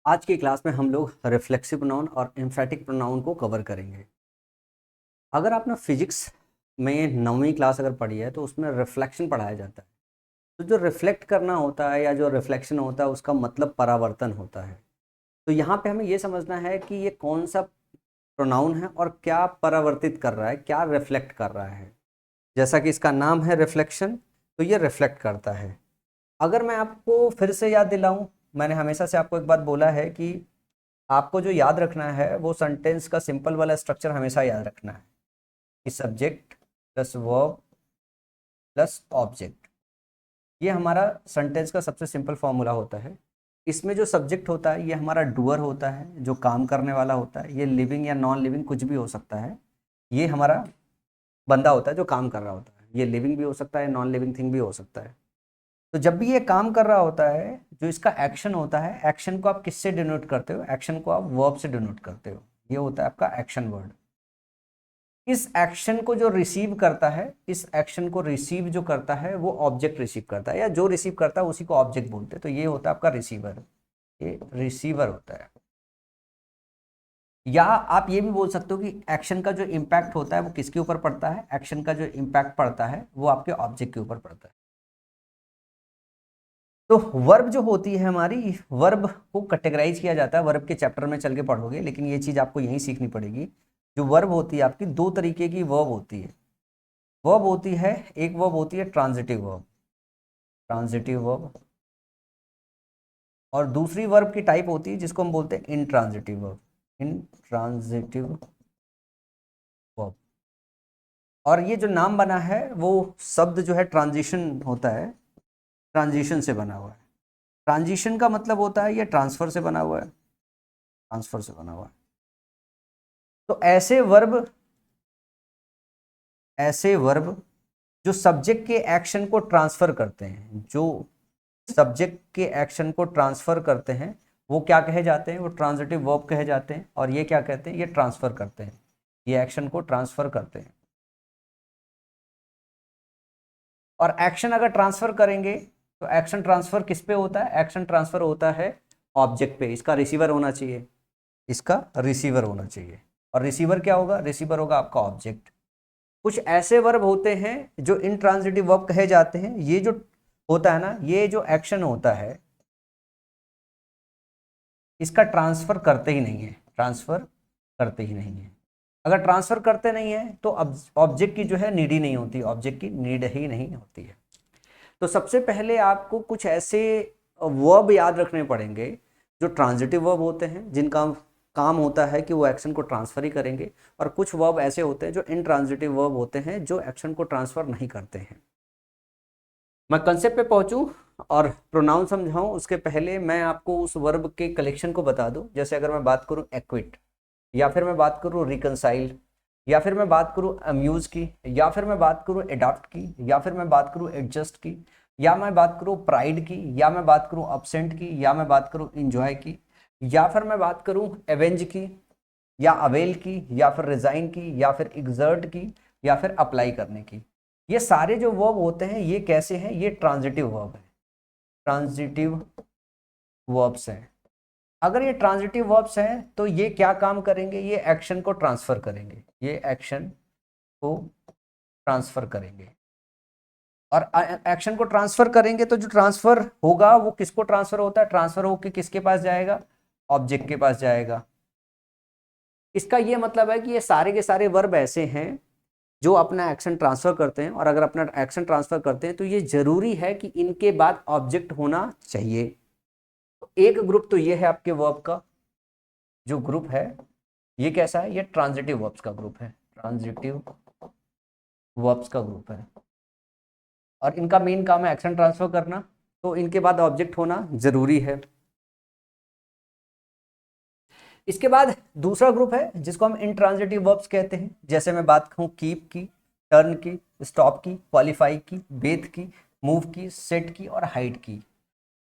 आज की क्लास में हम लोग रिफ्लेक्सिव प्रोनाउन और एम्फेटिक प्रोनाउन को कवर करेंगे। अगर आपने फिजिक्स में 9वीं क्लास अगर पढ़ी है तो उसमें रिफ्लेक्शन पढ़ाया जाता है। तो जो रिफ्लेक्ट करना होता है या जो रिफ्लेक्शन होता है उसका मतलब परावर्तन होता है। तो यहाँ पे हमें ये समझना है कि ये कौन सा प्रोनाउन है और क्या परावर्तित कर रहा है, क्या रिफ्लेक्ट कर रहा है। जैसा कि इसका नाम है रिफ्लेक्शन, तो ये रिफ्लेक्ट करता है। अगर मैं आपको फिर से याद दिलाऊं, मैंने हमेशा से आपको एक बात बोला है कि आपको जो याद रखना है वो सेंटेंस का सिंपल वाला स्ट्रक्चर हमेशा याद रखना है कि subject plus verb plus object. ये हमारा सेंटेंस का सबसे सिंपल फॉर्मूला होता है। इसमें जो सब्जेक्ट होता है ये हमारा डूअर होता है, जो काम करने वाला होता है। ये लिविंग या नॉन लिविंग कुछ भी हो सकता है। ये हमारा बंदा होता है जो काम कर रहा होता है। ये लिविंग भी हो सकता है, नॉन लिविंग थिंग भी हो सकता है। तो जब भी ये काम कर रहा होता है, जो इसका एक्शन होता है, एक्शन को आप किससे डिनोट करते हो? एक्शन को आप वर्ब से डिनोट करते हो। ये होता है आपका एक्शन वर्ड। इस एक्शन को जो रिसीव करता है, इस एक्शन को रिसीव जो करता है वो ऑब्जेक्ट रिसीव करता है, या जो रिसीव करता है उसी को ऑब्जेक्ट बोलते हैं। तो ये होता है आपका रिसीवर। ये रिसीवर होता है। या आप ये भी बोल सकते हो कि एक्शन का जो इम्पैक्ट होता है वो किसके ऊपर पड़ता है? एक्शन का जो इम्पैक्ट पड़ता है वो आपके ऑब्जेक्ट के ऊपर पड़ता है। तो वर्ब जो होती है हमारी, वर्ब को कैटेगराइज किया जाता है। वर्ब के चैप्टर में चल के पढ़ोगे, लेकिन ये चीज आपको यहीं सीखनी पड़ेगी। जो वर्ब होती है आपकी, दो तरीके की वर्ब होती है। वर्ब होती है, एक वर्ब होती है ट्रांजिटिव वर्ब, ट्रांजिटिव वर्ब। और दूसरी वर्ब की टाइप होती है जिसको हम बोलते हैं इनट्रांजिटिव वर्ब, इनट्रांजिटिव वर्ब। और ये जो नाम बना है वो शब्द जो है ट्रांजिशन होता है, ट्रांजिशन से बना हुआ है। ट्रांजिशन का मतलब होता है ये ट्रांसफर से बना हुआ है, ट्रांसफर से बना हुआ है। तो ऐसे वर्ब जो सब्जेक्ट के एक्शन को ट्रांसफर करते हैं, जो सब्जेक्ट के एक्शन को ट्रांसफर करते हैं, वो क्या कहे जाते हैं? वो ट्रांजिटिव वर्ब कहे जाते हैं। और ये क्या कहते हैं? ये ट्रांसफर करते हैं, ये एक्शन को ट्रांसफर करते हैं। और एक्शन अगर ट्रांसफर करेंगे तो एक्शन ट्रांसफर किस पे होता है? एक्शन ट्रांसफर होता है ऑब्जेक्ट पे। इसका रिसीवर होना चाहिए, इसका रिसीवर होना चाहिए। और रिसीवर क्या होगा? रिसीवर होगा आपका ऑब्जेक्ट। कुछ ऐसे वर्ब होते हैं जो इनट्रांजिटिव वर्ब कहे जाते हैं। ये जो होता है ना, ये जो एक्शन होता है इसका ट्रांसफर करते ही नहीं है, ट्रांसफर करते ही नहीं है। अगर ट्रांसफर करते नहीं है तो ऑब्जेक्ट की जो है नीड ही नहीं होती, ऑब्जेक्ट की नीड ही नहीं होती है। तो सबसे पहले आपको कुछ ऐसे वर्ब याद रखने पड़ेंगे जो ट्रांजिटिव वर्ब होते हैं, जिनका काम होता है कि वो एक्शन को ट्रांसफर ही करेंगे। और कुछ वर्ब ऐसे होते हैं जो इनट्रांजिटिव वर्ब होते हैं, जो एक्शन को ट्रांसफर नहीं करते हैं। मैं कंसेप्ट पे पहुंचूं और प्रोनाउन समझाऊं उसके पहले मैं आपको उस वर्ब के कलेक्शन को बता दूं। जैसे अगर मैं बात करूं एक्विट, या फिर मैं बात करूं रिकनसाइल, या फिर मैं बात करूं अम्यूज की, या फिर मैं बात करूं एडॉप्ट की, या फिर मैं बात करूं एडजस्ट की, या मैं बात करूं प्राइड की, या मैं बात करूं अपसेंट की, या मैं बात करूं इंजॉय की, या फिर मैं बात करूं एवेंज की, या अवेल की, या फिर रिजाइन की, या फिर एग्जर्ट की, या फिर अप्लाई करने की। ये सारे जो वर्ब होते हैं ये कैसे हैं? ये ट्रांजिटिव वर्ब है, ट्रांजिटिव वर्ब्स हैं। अगर ये ट्रांजिटिव वर्ब्स हैं तो ये क्या काम करेंगे? ये एक्शन को ट्रांसफर करेंगे, ये एक्शन को ट्रांसफर करेंगे। और एक्शन को ट्रांसफर करेंगे तो जो ट्रांसफर होगा वो किसको ट्रांसफर होता है? ट्रांसफर होकर किसके पास जाएगा? ऑब्जेक्ट के पास जाएगा। इसका ये मतलब है कि ये सारे के सारे वर्ब ऐसे हैं जो अपना एक्शन ट्रांसफर करते हैं। और अगर अपना एक्शन ट्रांसफर करते हैं तो ये जरूरी है कि इनके बाद ऑब्जेक्ट होना चाहिए। तो एक ग्रुप तो ये है आपके वर्ब का, जो ग्रुप है ये कैसा है? ये ट्रांजिटिव वर्ब्स का ग्रुप है, ट्रांजिटिव वर्ब्स का ग्रुप है। और इनका मेन काम है एक्शन ट्रांसफर करना, तो इनके बाद ऑब्जेक्ट होना जरूरी है। इसके बाद दूसरा ग्रुप है जिसको हम इंट्रांजिटिव वर्ब्स कहते हैं। जैसे मैं बात कहूँ कीप की, टर्न की, स्टॉप की, क्वालिफाई की, बेथ की, मूव की, सेट की और हाइड की।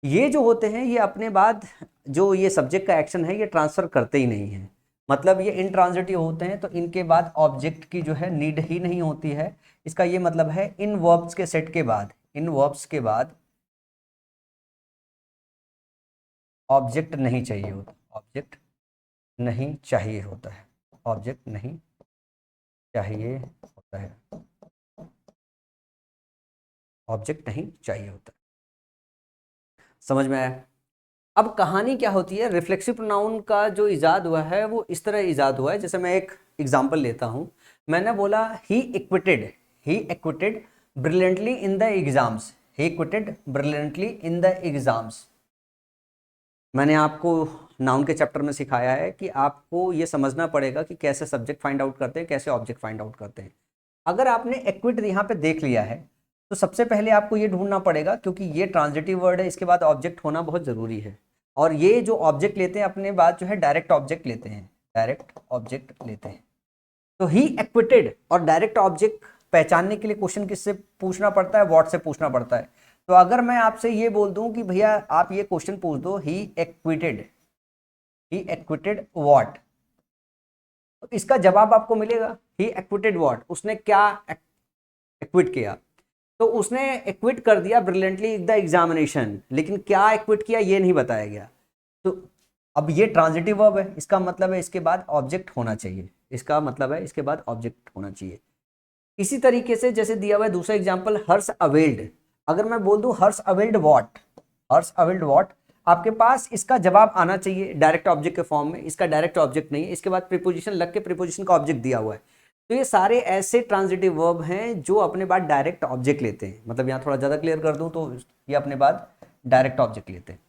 ये जो होते हैं ये अपने बाद जो ये सब्जेक्ट का एक्शन है ये ट्रांसफर करते ही नहीं है। मतलब ये इंट्रांजिटिव होते हैं तो इनके बाद ऑब्जेक्ट की जो है नीड ही नहीं होती है। इसका ये मतलब है इन वर्ब्स के सेट के बाद, इन वर्ब्स के बाद ऑब्जेक्ट नहीं चाहिए होता, ऑब्जेक्ट नहीं चाहिए होता है, ऑब्जेक्ट नहीं चाहिए होता है, ऑब्जेक्ट नहीं चाहिए होता है। समझ में आया? अब कहानी क्या होती है, रिफ्लेक्सिव प्रोनाउन का जो इजाद हुआ है वो इस तरह इजाद हुआ है। जैसे मैं एक एग्जांपल लेता हूं, मैंने बोला he acquitted brilliantly in the exams, he acquitted brilliantly in the exams. मैंने आपको नाउन के चैप्टर में सिखाया है कि आपको ये समझना पड़ेगा कि कैसे सब्जेक्ट फाइंड आउट करते हैं, कैसे ऑब्जेक्ट फाइंड आउट करते हैं। अगर आपने एक्विट यहाँ पे देख लिया है तो सबसे पहले आपको ये ढूंढना पड़ेगा, क्योंकि ये ट्रांजिटिव वर्ड है, इसके बाद ऑब्जेक्ट होना बहुत ज़रूरी है। और ये जो ऑब्जेक्ट लेते हैं अपने बाद जो है डायरेक्ट ऑब्जेक्ट लेते हैं, डायरेक्ट ऑब्जेक्ट लेते हैं। तो ही एक्विटेड और डायरेक्ट ऑब्जेक्ट पहचानने के लिए क्वेश्चन किससे पूछना पड़ता है, व्हाट से पूछना पड़ता है। तो अगर मैं आपसे ये बोल दूं कि भैया आप ये क्वेश्चन पूछ दो, ही एक्विटेड व्हाट, तो इसका जवाब आपको मिलेगा ही एक्विटेड व्हाट, उसने क्या एक्विट किया। तो उसने एक्विट कर दिया ब्रिलियंटली द एग्जामिनेशन, लेकिन क्या एक्विट किया ये नहीं बताया गया। तो अब ये ट्रांजिटिव वर्ब है, इसका मतलब है इसके बाद ऑब्जेक्ट होना चाहिए, इसका मतलब है इसके बाद ऑब्जेक्ट होना चाहिए। इसी तरीके से जैसे दिया हुआ है दूसरा एग्जांपल, हर्ष अवेल्ड। अगर मैं बोल दूं Harsh availed what, Harsh availed what, आपके पास इसका जवाब आना चाहिए डायरेक्ट ऑब्जेक्ट के फॉर्म में। इसका डायरेक्ट ऑब्जेक्ट नहीं है, इसके बाद प्रीपोजिशन लग के प्रीपोजिशन का ऑब्जेक्ट दिया हुआ है। तो ये सारे ऐसे ट्रांजिटिव वर्ब हैं जो अपने बाद डायरेक्ट ऑब्जेक्ट लेते हैं। मतलब यहाँ थोड़ा ज़्यादा क्लियर कर दूं तो ये अपने बाद डायरेक्ट ऑब्जेक्ट लेते हैं।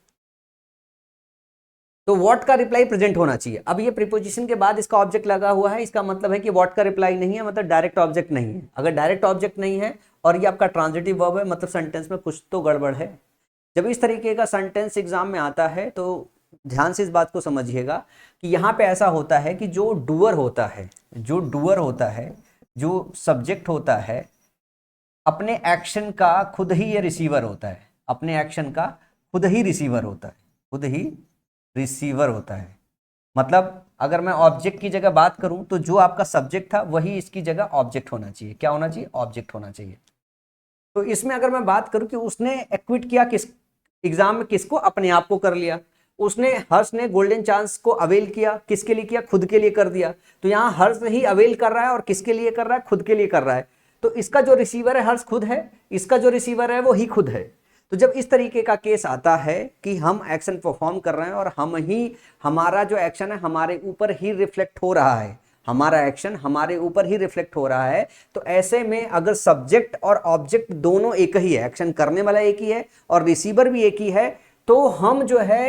तो व्हाट का रिप्लाई प्रेजेंट होना चाहिए। अब ये प्रीपोजिशन के बाद इसका ऑब्जेक्ट लगा हुआ है, इसका मतलब है कि व्हाट का रिप्लाई नहीं है, मतलब डायरेक्ट ऑब्जेक्ट नहीं है। अगर डायरेक्ट ऑब्जेक्ट नहीं है और ये आपका ट्रांजिटिव वर्ब है, मतलब सेंटेंस में कुछ तो गड़बड़ है। जब इस तरीके का सेंटेंस एग्जाम में आता है तो ध्यान से इस बात को समझिएगा कि यहाँ पे ऐसा होता है कि जो डूअर होता है, जो डूअर होता है, जो सब्जेक्ट होता है, अपने एक्शन का खुद ही ये रिसीवर होता है, अपने एक्शन का खुद ही रिसीवर होता है, खुद ही रिसीवर होता है। मतलब अगर मैं ऑब्जेक्ट की जगह बात करूं तो जो आपका सब्जेक्ट था वही इसकी जगह ऑब्जेक्ट होना चाहिए। क्या होना चाहिए? ऑब्जेक्ट होना चाहिए। तो इसमें अगर मैं बात करूं कि उसने एक्विट किया किस एग्जाम में, किसको? अपने आप को कर लिया। उसने, हर्ष ने गोल्डन चांस को अवेल किया, किसके लिए किया? खुद के लिए कर दिया। तो यहाँ हर्ष ही अवेल कर रहा है और किसके लिए कर रहा है? खुद के लिए कर रहा है। तो इसका जो रिसीवर है हर्ष खुद है, इसका जो रिसीवर है वो ही खुद है। तो जब इस तरीके का केस आता है कि हम एक्शन परफॉर्म कर रहे हैं और हम ही, हमारा जो एक्शन है हमारे ऊपर ही रिफ्लेक्ट हो रहा है, हमारा एक्शन हमारे ऊपर ही रिफ्लेक्ट हो रहा है, तो ऐसे में अगर सब्जेक्ट और ऑब्जेक्ट दोनों एक ही है, एक्शन करने वाला एक ही है और रिसीवर भी एक ही है, तो हम जो है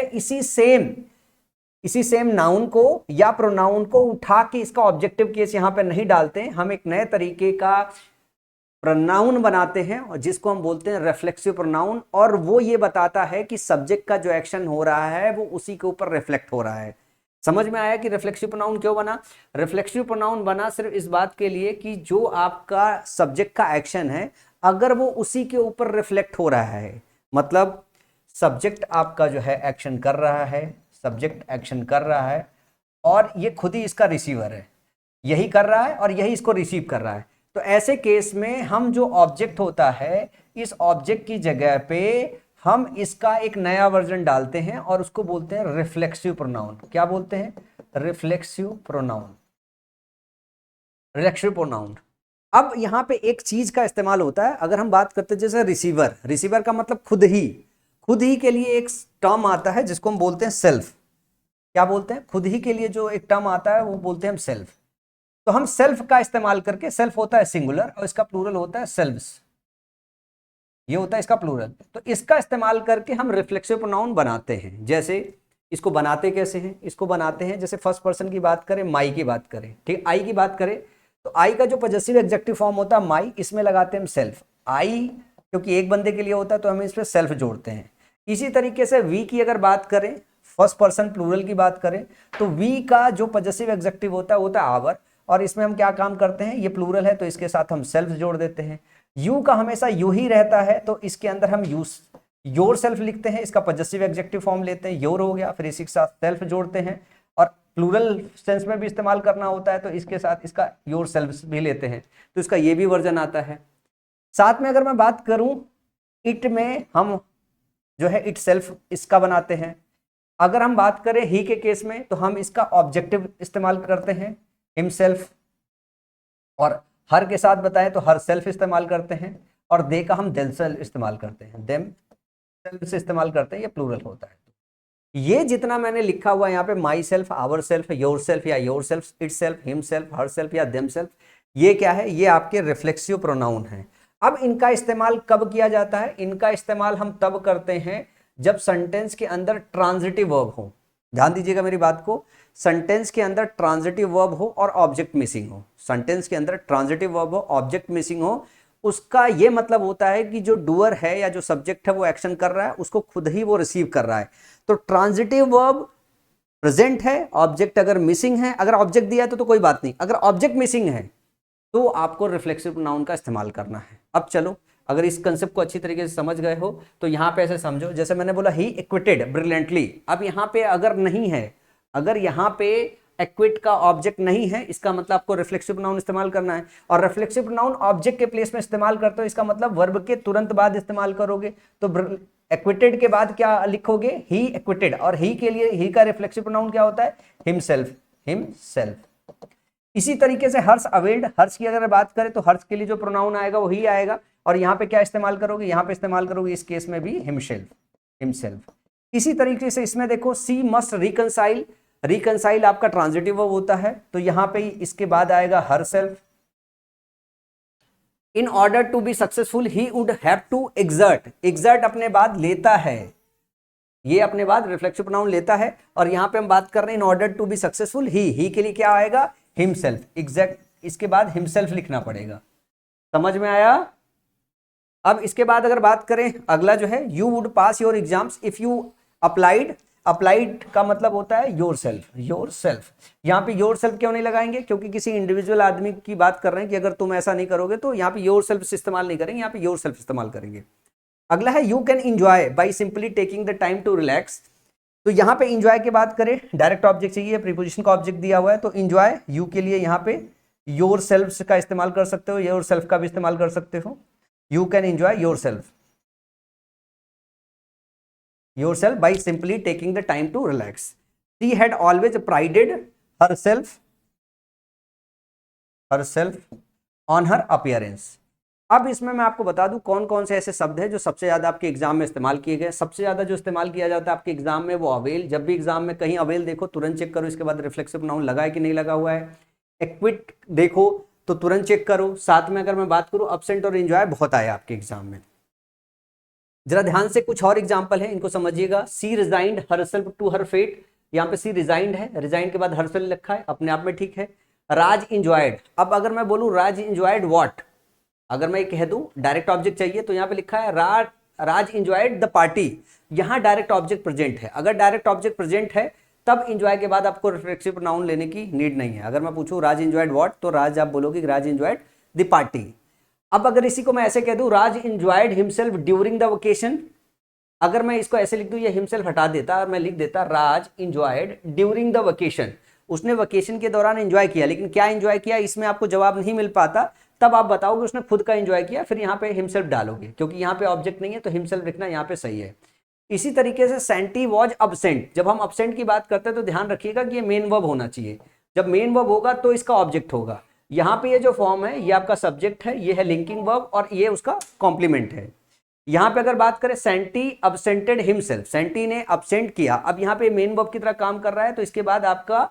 इसी सेम नाउन को या प्रोनाउन को उठा के इसका ऑब्जेक्टिव केस यहां पे नहीं डालते हैं, हम एक नए तरीके का प्रोनाउन बनाते हैं और जिसको हम बोलते हैं रिफ्लेक्सिव प्रोनाउन। और वो ये बताता है कि सब्जेक्ट का जो एक्शन हो रहा है वो उसी के ऊपर रिफ्लेक्ट हो रहा है। समझ में आया कि रिफ्लेक्सिव प्रोनाउन क्यों बना? रिफ्लेक्सिव प्रोनाउन बना सिर्फ इस बात के लिए कि जो आपका सब्जेक्ट का एक्शन है अगर वो उसी के ऊपर रिफ्लेक्ट हो रहा है, मतलब सब्जेक्ट आपका जो है एक्शन कर रहा है, सब्जेक्ट एक्शन कर रहा है और ये खुद ही इसका रिसीवर है, यही कर रहा है और यही इसको रिसीव कर रहा है। तो ऐसे केस में हम जो ऑब्जेक्ट होता है, इस ऑब्जेक्ट की जगह पे हम इसका एक नया वर्जन डालते हैं और उसको बोलते हैं रिफ्लेक्सिव प्रोनाउन। क्या बोलते हैं? Reflexive pronoun, reflexive pronoun. अब यहां पे एक चीज का इस्तेमाल होता है, अगर हम बात करते हैं जैसे रिसीवर, रिसीवर का मतलब खुद ही के लिए एक टर्म आता है जिसको हम बोलते हैं सेल्फ। क्या बोलते हैं? खुद ही के लिए जो एक टर्म आता है वो बोलते हैं हम सेल्फ। तो हम सेल्फ का इस्तेमाल करके, सेल्फ होता है सिंगुलर और इसका प्लूरल होता है सेल्व्स, ये होता है इसका प्लूरल। तो इसका इस्तेमाल करके हम रिफ्लेक्सिव प्रोनाउन बनाते हैं। जैसे इसको बनाते कैसे हैं? इसको बनाते हैं जैसे फर्स्ट पर्सन की बात करें, माई की बात करें, ठीक, आई की बात करें, तो आई का जो पॉजेसिव एग्जेक्टिव फॉर्म होता है माई, इसमें लगाते हैं हम सेल्फ। आई क्योंकि एक बंदे के लिए होता है तो हम इस पर सेल्फ जोड़ते हैं। इसी तरीके से वी की अगर बात करें, फर्स्ट पर्सन प्लूरल की बात करें, तो वी का जो पॉजेसिव एग्जेक्टिव होता है आवर, और इसमें हम क्या काम करते हैं, ये प्लूरल है तो इसके साथ हम सेल्फ जोड़ देते हैं। यू का हमेशा यू ही रहता है तो इसके अंदर हम योर सेल्फ लिखते हैं, इसका पॉजेसिव एग्जेक्टिव फॉर्म लेते हैं, योर हो गया, फिर इसी के साथ सेल्फ जोड़ते हैं। और प्लूरल सेंस में भी इस्तेमाल करना होता है तो इसके साथ इसका योर सेल्फ भी लेते हैं, तो इसका ये भी वर्जन आता है। साथ में अगर मैं बात करूं इट में, हम जो है इट सेल्फ इसका बनाते हैं। अगर हम बात करें ही के केस में तो हम इसका ऑब्जेक्टिव इस्तेमाल करते हैं हिमसेल्फ, और हर के साथ बताएं तो हर सेल्फ इस्तेमाल करते हैं, और दे का हम देमसेल्फ इस्तेमाल करते हैं, देम सेल्फ से इस्तेमाल करते हैं, ये प्लूरल होता है। ये जितना मैंने लिखा हुआ यहाँ पे myself, ourself, yourself या yourself, itself, himself, herself या देम सेल्फ, ये क्या है, ये आपके रिफ्लेक्सिव प्रोनाउन है। अब इनका इस्तेमाल कब किया जाता है, इनका इस्तेमाल हम तब करते हैं जब सेंटेंस के अंदर ट्रांजिटिव वर्ब हो। ध्यान दीजिएगा मेरी बात को, सेंटेंस के अंदर ट्रांजिटिव वर्ब हो और ऑब्जेक्ट मिसिंग हो। सेंटेंस के अंदर ट्रांजिटिव वर्ब हो, ऑब्जेक्ट मिसिंग हो, उसका ये मतलब होता है कि जो डूअर है या जो सब्जेक्ट है वो एक्शन कर रहा है, उसको खुद ही वो रिसीव कर रहा है। तो ट्रांजिटिव वर्ब प्रेजेंट है, ऑब्जेक्ट अगर मिसिंग है, अगर ऑब्जेक्ट दिया है तो कोई बात नहीं, अगर ऑब्जेक्ट मिसिंग है तो आपको रिफ्लेक्सिव प्रोनाउन का इस्तेमाल करना है। अब चलो, अगर इस कंसेप्ट को अच्छी तरीके से समझ गए हो तो यहां पे ऐसे समझो, जैसे मैंने बोला ही एक्विटेड ब्रिलियंटली। अब यहां पे अगर नहीं है, अगर यहां पे एक्विट का ऑब्जेक्ट नहीं है, इसका मतलब आपको रिफ्लेक्सिव प्रोनाउन इस्तेमाल करना है। और रिफ्लेक्सिव प्रोनाउन ऑब्जेक्ट के प्लेस में इस्तेमाल करते हो, इसका मतलब वर्ब के तुरंत बाद इस्तेमाल करोगे। तो एक्विटेड के बाद क्या लिखोगे, ही एक्विटेड, और ही के लिए ही का रिफ्लेक्सिव प्रोनाउन क्या होता है, हिमसेल्फ, हिमसेल्फ। इसी तरीके से हर्ष अवेल्ड, हर्ष की अगर बात करें तो हर्ष के लिए जो प्रोनाउन आएगा वो ही आएगा, और यहाँ पे क्या इस्तेमाल करोगे, यहाँ पे इस्तेमाल करोगे इस केस में भी हिमसेल्फ, हिमसेल्फ। इसी तरीके से इसमें देखो सी मस्ट रिकंसाइल, रिकंसाइल आपका ट्रांजिटिव वर्ब होता है, तो यहाँ पे इसके बाद आएगा herself. In order to be successful he would have to exert, exert अपने बाद लेता है, ये अपने बाद रिफ्लेक्सिव प्रोनाउन लेता है, और यहाँ पे हम बात कर रहे हैं in order to be successful, ही के लिए क्या आएगा, हिमसेल्फ, एग्जैक्ट, इसके बाद हिमसेल्फ लिखना पड़ेगा। समझ में आया। अब इसके बाद अगर बात करें अगला जो है, you would pass your exams if you applied, applied का मतलब होता है योर सेल्फ, योर सेल्फ। यहाँ पे योर सेल्फ क्यों नहीं लगाएंगे, क्योंकि किसी इंडिविजुअल आदमी की बात कर रहे हैं कि अगर तुम ऐसा नहीं करोगे तो यहाँ पे योर सेल्फ इस्तेमाल नहीं करेंगे, यहाँ पे योर सेल्फ इस्तेमाल करेंगे। अगला है you can enjoy by simply taking the time to relax. तो यहाँ पे इंजॉय की बात करें, डायरेक्ट ऑब्जेक्ट चाहिए, प्रीपोजिशन का ऑब्जेक्ट दिया हुआ है, तो इंजॉय यू के लिए यहाँ पे योर सेल्फ का इस्तेमाल कर सकते हो, योर सेल्फ का भी इस्तेमाल कर सकते हो। You can enjoy your self, yourself by simply taking the time to relax. She had always prided herself on her appearance. अब इसमें मैं आपको बता दूं कौन कौन से ऐसे शब्द हैं जो सबसे ज्यादा आपके एग्जाम में इस्तेमाल किए गए। सबसे ज्यादा जो इस्तेमाल किया जाता है आपके एग्जाम में वो अवेल। जब भी एग्जाम में कहीं अवेल देखो तुरंत चेक करो इसके बाद रिफ्लेक्सिव प्रोनाउन लगा है कि नहीं लगा हुआ है। एक्विट देखो तो तुरंत चेक करो। साथ में अगर मैं बात करूं एब्सेंट और एंजॉय बहुत आया आपके एग्जाम में। जरा ध्यान से कुछ और एग्जाम्पल है, इनको समझिएगा। She resigned herself to her fate, यहाँ पे सी रिजाइंड है, रिजाइंड के बाद हरसेल्फ लिखा है, अपने आप में ठीक है। राज इंजॉयड, अब अगर मैं बोलूं राज इंजॉयड व्हाट, अगर मैं कह दूं डायरेक्ट ऑब्जेक्ट चाहिए तो यहाँ पे लिखा है राज इंजॉयड द पार्टी, यहाँ डायरेक्ट ऑब्जेक्ट प्रेजेंट है। अगर डायरेक्ट ऑब्जेक्ट प्रेजेंट है तब इंजॉय के बाद आपको रिफ्लेक्सिव प्रोनाउन लेने की नीड नहीं है। अगर मैं पूछूं राज इंजॉयड व्हाट तो राज आप बोलोगे राज इंजॉयड द पार्टी। अब अगर इसी को मैं ऐसे कह दूं Raj enjoyed himself during the vacation, अगर मैं इसको ऐसे लिख दूं ये हिमसेल्फ हटा देता और मैं लिख देता राज इंजॉयड ड्यूरिंग द वेकेशन, उसने वेकेशन के दौरान एंजॉय किया, लेकिन क्या एंजॉय किया इसमें आपको जवाब नहीं मिल पाता, तब आप बताओगे उसने खुद का एंजॉय किया, फिर यहाँ पे हिमसेल्फ डालोगे क्योंकि यहाँ पे ऑब्जेक्ट नहीं है तो हिमसेल्फ लिखना यहाँ पे सही है। इसी तरीके से सेंटी वॉज अब्सेंट, जब हम अब्सेंट की बात करते हैं तो ध्यान रखिएगा कि ये मेन वर्ब होना चाहिए। जब मेन वर्ब होगा तो इसका ऑब्जेक्ट होगा। यहाँ पे ये जो फॉर्म है ये आपका सब्जेक्ट है, ये है लिंकिंग वर्ब और ये उसका कॉम्प्लीमेंट है। यहाँ पे अगर बात करें सेंटी अब्सेंटेड हिमसेल्फ, सेंटी ने अब्सेंट किया, अब यहाँ पे मेन वर्ब की तरह काम कर रहा है तो इसके बाद आपका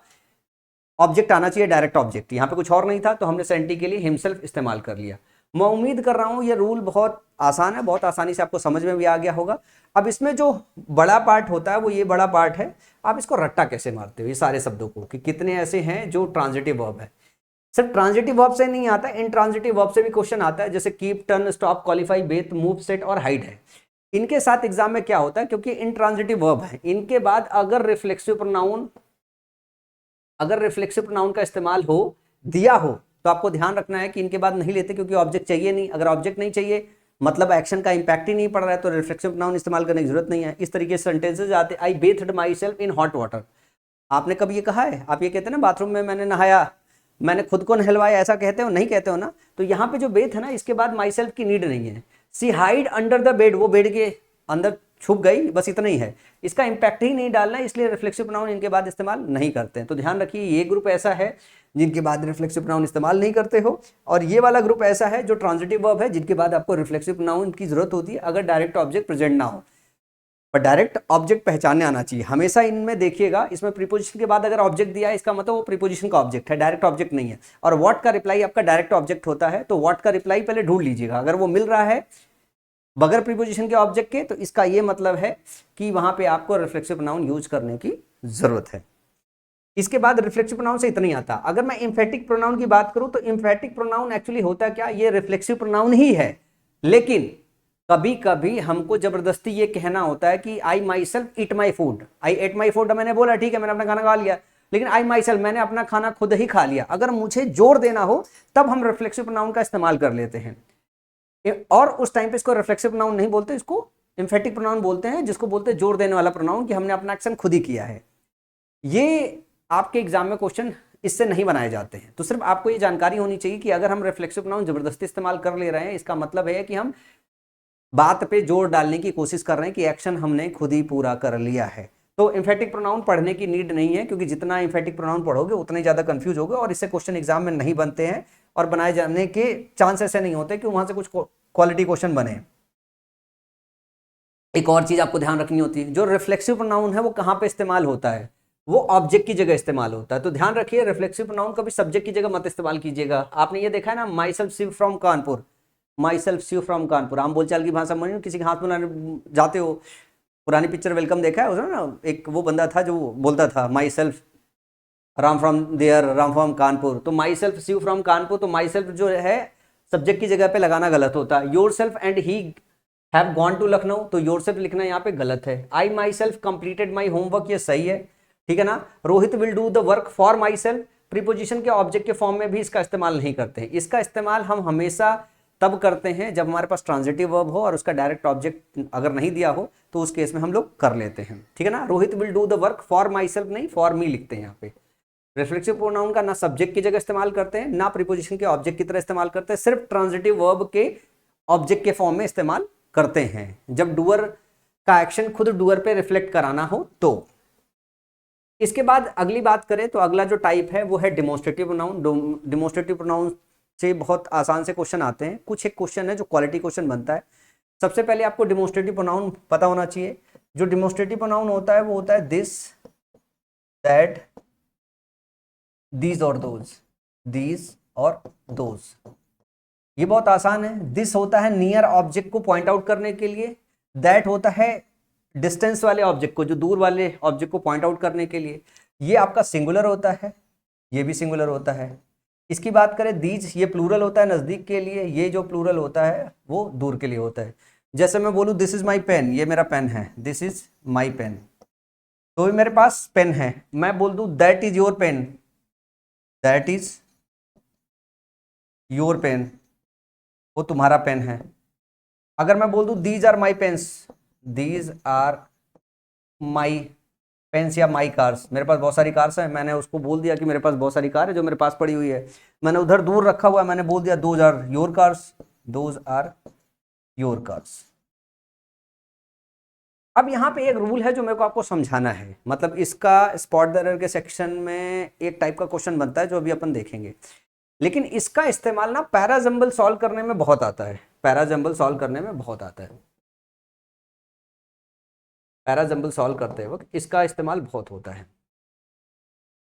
ऑब्जेक्ट आना चाहिए, डायरेक्ट ऑब्जेक्ट। यहाँ पे कुछ और नहीं था तो हमने सेंटी के लिए हिमसेल्फ इस्तेमाल कर लिया। मैं उम्मीद कर रहा हूँ ये रूल बहुत आसान है, बहुत आसानी से आपको समझ में भी आ गया होगा। अब इसमें जो बड़ा पार्ट होता है वो ये बड़ा पार्ट है, आप इसको रट्टा कैसे मारते हो ये सारे शब्दों को, कि कितने ऐसे हैं जो ट्रांजिटिव वर्ब है। सिर्फ ट्रांजिटिव वर्ब से नहीं आता, इनट्रांजिटिव वर्ब से भी क्वेश्चन आता है, जैसे keep, turn, stop, qualify, Beth, move, set और हाइड है। इनके साथ एग्जाम में क्या होता है, क्योंकि इनट्रांजिटिव वर्ब है, इनके बाद अगर रिफ्लेक्सिव प्रोनाउन का इस्तेमाल हो दिया हो तो आपको ध्यान रखना है कि इनके बाद नहीं लेते, क्योंकि ऑब्जेक्ट चाहिए नहीं। अगर ऑब्जेक्ट नहीं चाहिए मतलब एक्शन का इंपैक्ट ही नहीं पड़ रहा है तो रिफ्लेक्सिव प्रोनाउन इस्तेमाल करने की जरूरत नहीं है। इस तरीके से सेंटेंसेस आते, I bathed myself in hot water. आपने कभी ये कहा है? आप ये कहते हैं ना बाथरूम में मैंने नहाया, मैंने खुद को नहलवाया, ऐसा कहते हो? नहीं कहते हो ना। तो यहाँ पे जो बेथ है ना इसके बाद माई सेल्फ की नीड नहीं है। सी हाइड अंडर द बेड, वो बेड के अंदर छुप गई, बस इतना ही है, इसका इंपैक्ट ही नहीं डालना है, इसलिए रिफ्लेक्सिव प्रोनाउन इनके बाद इस्तेमाल नहीं करते हैं। तो ध्यान रखिए ये ग्रुप ऐसा है जिनके बाद रिफ्लेक्सिव प्रोनाउन इस्तेमाल नहीं करते हो, और ये वाला ग्रुप ऐसा है जो ट्रांजिटिव वर्ब है जिनके बाद आपको रिफ्लेक्सिव प्रोनाउन की जरूरत होती है अगर डायरेक्ट ऑब्जेक्ट प्रेजेंट ना हो, पर डायरेक्ट ऑब्जेक्ट पहचानने आना चाहिए। हमेशा इनमें देखिएगा, इसमें प्रीपोजिशन के बाद अगर ऑब्जेक्ट दिया है इसका मतलब वो प्रीपोजिशन का ऑब्जेक्ट है, डायरेक्ट ऑब्जेक्ट नहीं है। और व्हाट का रिप्लाई आपका डायरेक्ट ऑब्जेक्ट होता है, तो व्हाट का रिप्लाई पहले ढूंढ लीजिएगा, अगर वो मिल रहा है बगैर प्रीपोजिशन के ऑब्जेक्ट के, तो इसका ये मतलब है कि वहां पे आपको रिफ्लेक्सिव प्रोनाउन यूज करने की जरूरत है। इसके बाद रिफ्लेक्सिव प्रोनाउन से इतना ही आता। अगर मैं एम्फेटिक प्रोनाउन की बात करूं तो एम्फेटिक प्रोनाउन एक्चुअली होता क्या, ये रिफ्लेक्सिव प्रोनाउन ही है, लेकिन कभी कभी हमको जबरदस्ती ये कहना होता है कि I myself eat my food, I ate my food, मैंने बोला ठीक है मैंने अपना खाना खा लिया, लेकिन आई माई सेल्फ, मैंने अपना खाना खुद ही खा लिया, अगर मुझे जोर देना हो तब हम रिफ्लेक्सिव प्रोनाउन का इस्तेमाल कर लेते हैं, और उस टाइम पे इसको रिफ्लेक्सिव प्रोनाउन नहीं बोलते, इसको एम्फेटिक प्रोनाउन बोलते हैं, जिसको बोलते हैं जोर देने वाला प्रोनाउन, कि हमने अपना एक्शन खुद ही किया है। ये आपके एग्जाम में क्वेश्चन इससे नहीं बनाए जाते हैं। तो सिर्फ आपको ये जानकारी होनी चाहिए कि अगर हम रिफ्लेक्सिव प्रोनाउन जबरदस्ती इस्तेमाल कर ले रहे हैं, इसका मतलब है कि हम बात पे जोर डालने की कोशिश कर रहे हैं कि एक्शन हमने खुद ही पूरा कर लिया है। तो एम्फेटिक प्रोनाउन पढ़ने की नीड नहीं है, क्योंकि जितना एम्फेटिक प्रोनाउन पढ़ोगे उतना ही ज्यादा कंफ्यूज होगे, और इससे क्वेश्चन एग्जाम में नहीं बनते हैं, और बनाए जाने के चांस ऐसे नहीं होते कि वहां से कुछ क्वालिटी क्वेश्चन बने। एक और चीज आपको ध्यान रखनी होती है, जो रिफ्लेक्सिव प्रोनाउन है वो कहाँ पे इस्तेमाल होता है, वो ऑब्जेक्ट की जगह इस्तेमाल होता है। तो ध्यान रखिए रिफ्लेक्सिव प्रोनाउन कभी सब्जेक्ट की जगह मत इस्तेमाल कीजिएगा। आपने ये देखा है ना, myself Shiv from Kanpur, myself Shiv from Kanpur, हम बोलचाल की भाषा में किसी के हाथ में जाते हो, पुरानी पिक्चर वेलकम देखा है उसमें ना, एक वो बंदा था जो बोलता था myself Ram from there, Ram from Kanpur, तो myself Shiv from Kanpur, तो माई सेल्फ जो है सब्जेक्ट की जगह पे लगाना गलत होता है। Yourself and he have gone to Lucknow, तो योर सेल्फ लिखना यहाँ पे गलत है। I myself completed my homework, ये सही है, ठीक है ना। Rohit will do the work for myself, preposition के ऑब्जेक्ट के फॉर्म में भी इसका इस्तेमाल नहीं करते हैं। इसका इस्तेमाल हम हमेशा तब करते हैं जब हमारे पास ट्रांजिटिव वर्ब हो और उसका डायरेक्ट ऑब्जेक्ट अगर नहीं दिया हो, तो उस केस में हम लोग कर लेते हैं, ठीक है ना। Rohit will do the work for my self नहीं, फॉर मी लिखते हैं यहाँ पे। रिफ्लेक्सिव प्रोनाउन का ना सब्जेक्ट की जगह इस्तेमाल करते हैं, ना प्रीपोजिशन के ऑब्जेक्ट की तरह इस्तेमाल करते हैं, सिर्फ ट्रांजिटिव वर्ब के ऑब्जेक्ट के फॉर्म में इस्तेमाल करते हैं जब डूअर का एक्शन खुद डूअर पे रिफ्लेक्ट कराना हो तो। इसके बाद अगली बात करें तो अगला जो टाइप है वो है डिमोन्स्ट्रेटिव प्रोनाउन। डिमोन्स्ट्रेटिव प्रोनाउन से बहुत आसान से क्वेश्चन आते हैं, कुछ एक क्वेश्चन है जो क्वालिटी क्वेश्चन बनता है। सबसे पहले आपको डिमोन्स्ट्रेटिव प्रोनाउन पता होना चाहिए। जो डिमोन्स्ट्रेटिव प्रोनाउन होता है वो होता है दिस, दैट, दीज और दोज, दीज और दोज, ये बहुत आसान है। दिस होता है नियर ऑब्जेक्ट को पॉइंट आउट करने के लिए, दैट होता है डिस्टेंस वाले ऑब्जेक्ट को, जो दूर वाले ऑब्जेक्ट को पॉइंट आउट करने के लिए, ये आपका सिंगुलर होता है, ये भी सिंगुलर होता है। इसकी बात करें दीज, ये प्लूरल होता है नजदीक के लिए, ये जो प्लूरल होता है वो दूर के लिए होता है। जैसे मैं बोलूं दिस इज माई पेन, ये मेरा पेन है, दिस इज माई पेन, तो भी मेरे पास पेन है। मैं बोल दूं that is your pen, that is your pen, वो तुम्हारा पेन है। अगर मैं बोल दूं these are my pens, these are my pens या माई कार्स, मेरे पास बहुत सारी कार्स हैं, मैंने उसको बोल दिया कि मेरे पास बहुत सारी कार है जो मेरे पास पड़ी हुई है, मैंने उधर दूर रखा हुआ है, मैंने बोल दिया those are your cars, those are your cars. अब यहाँ पे एक रूल है जो मेरे को आपको समझाना है, मतलब इसका स्पॉट द एरर के सेक्शन में एक टाइप का क्वेश्चन बनता है जो अभी अपन देखेंगे, लेकिन इसका इस्तेमाल ना पैराजम्बल सॉल्व करने में बहुत आता है, पैराजम्बल सॉल्व करने में बहुत आता है, पैराजम्बल सॉल्व करते वक्त इसका इस्तेमाल बहुत होता है।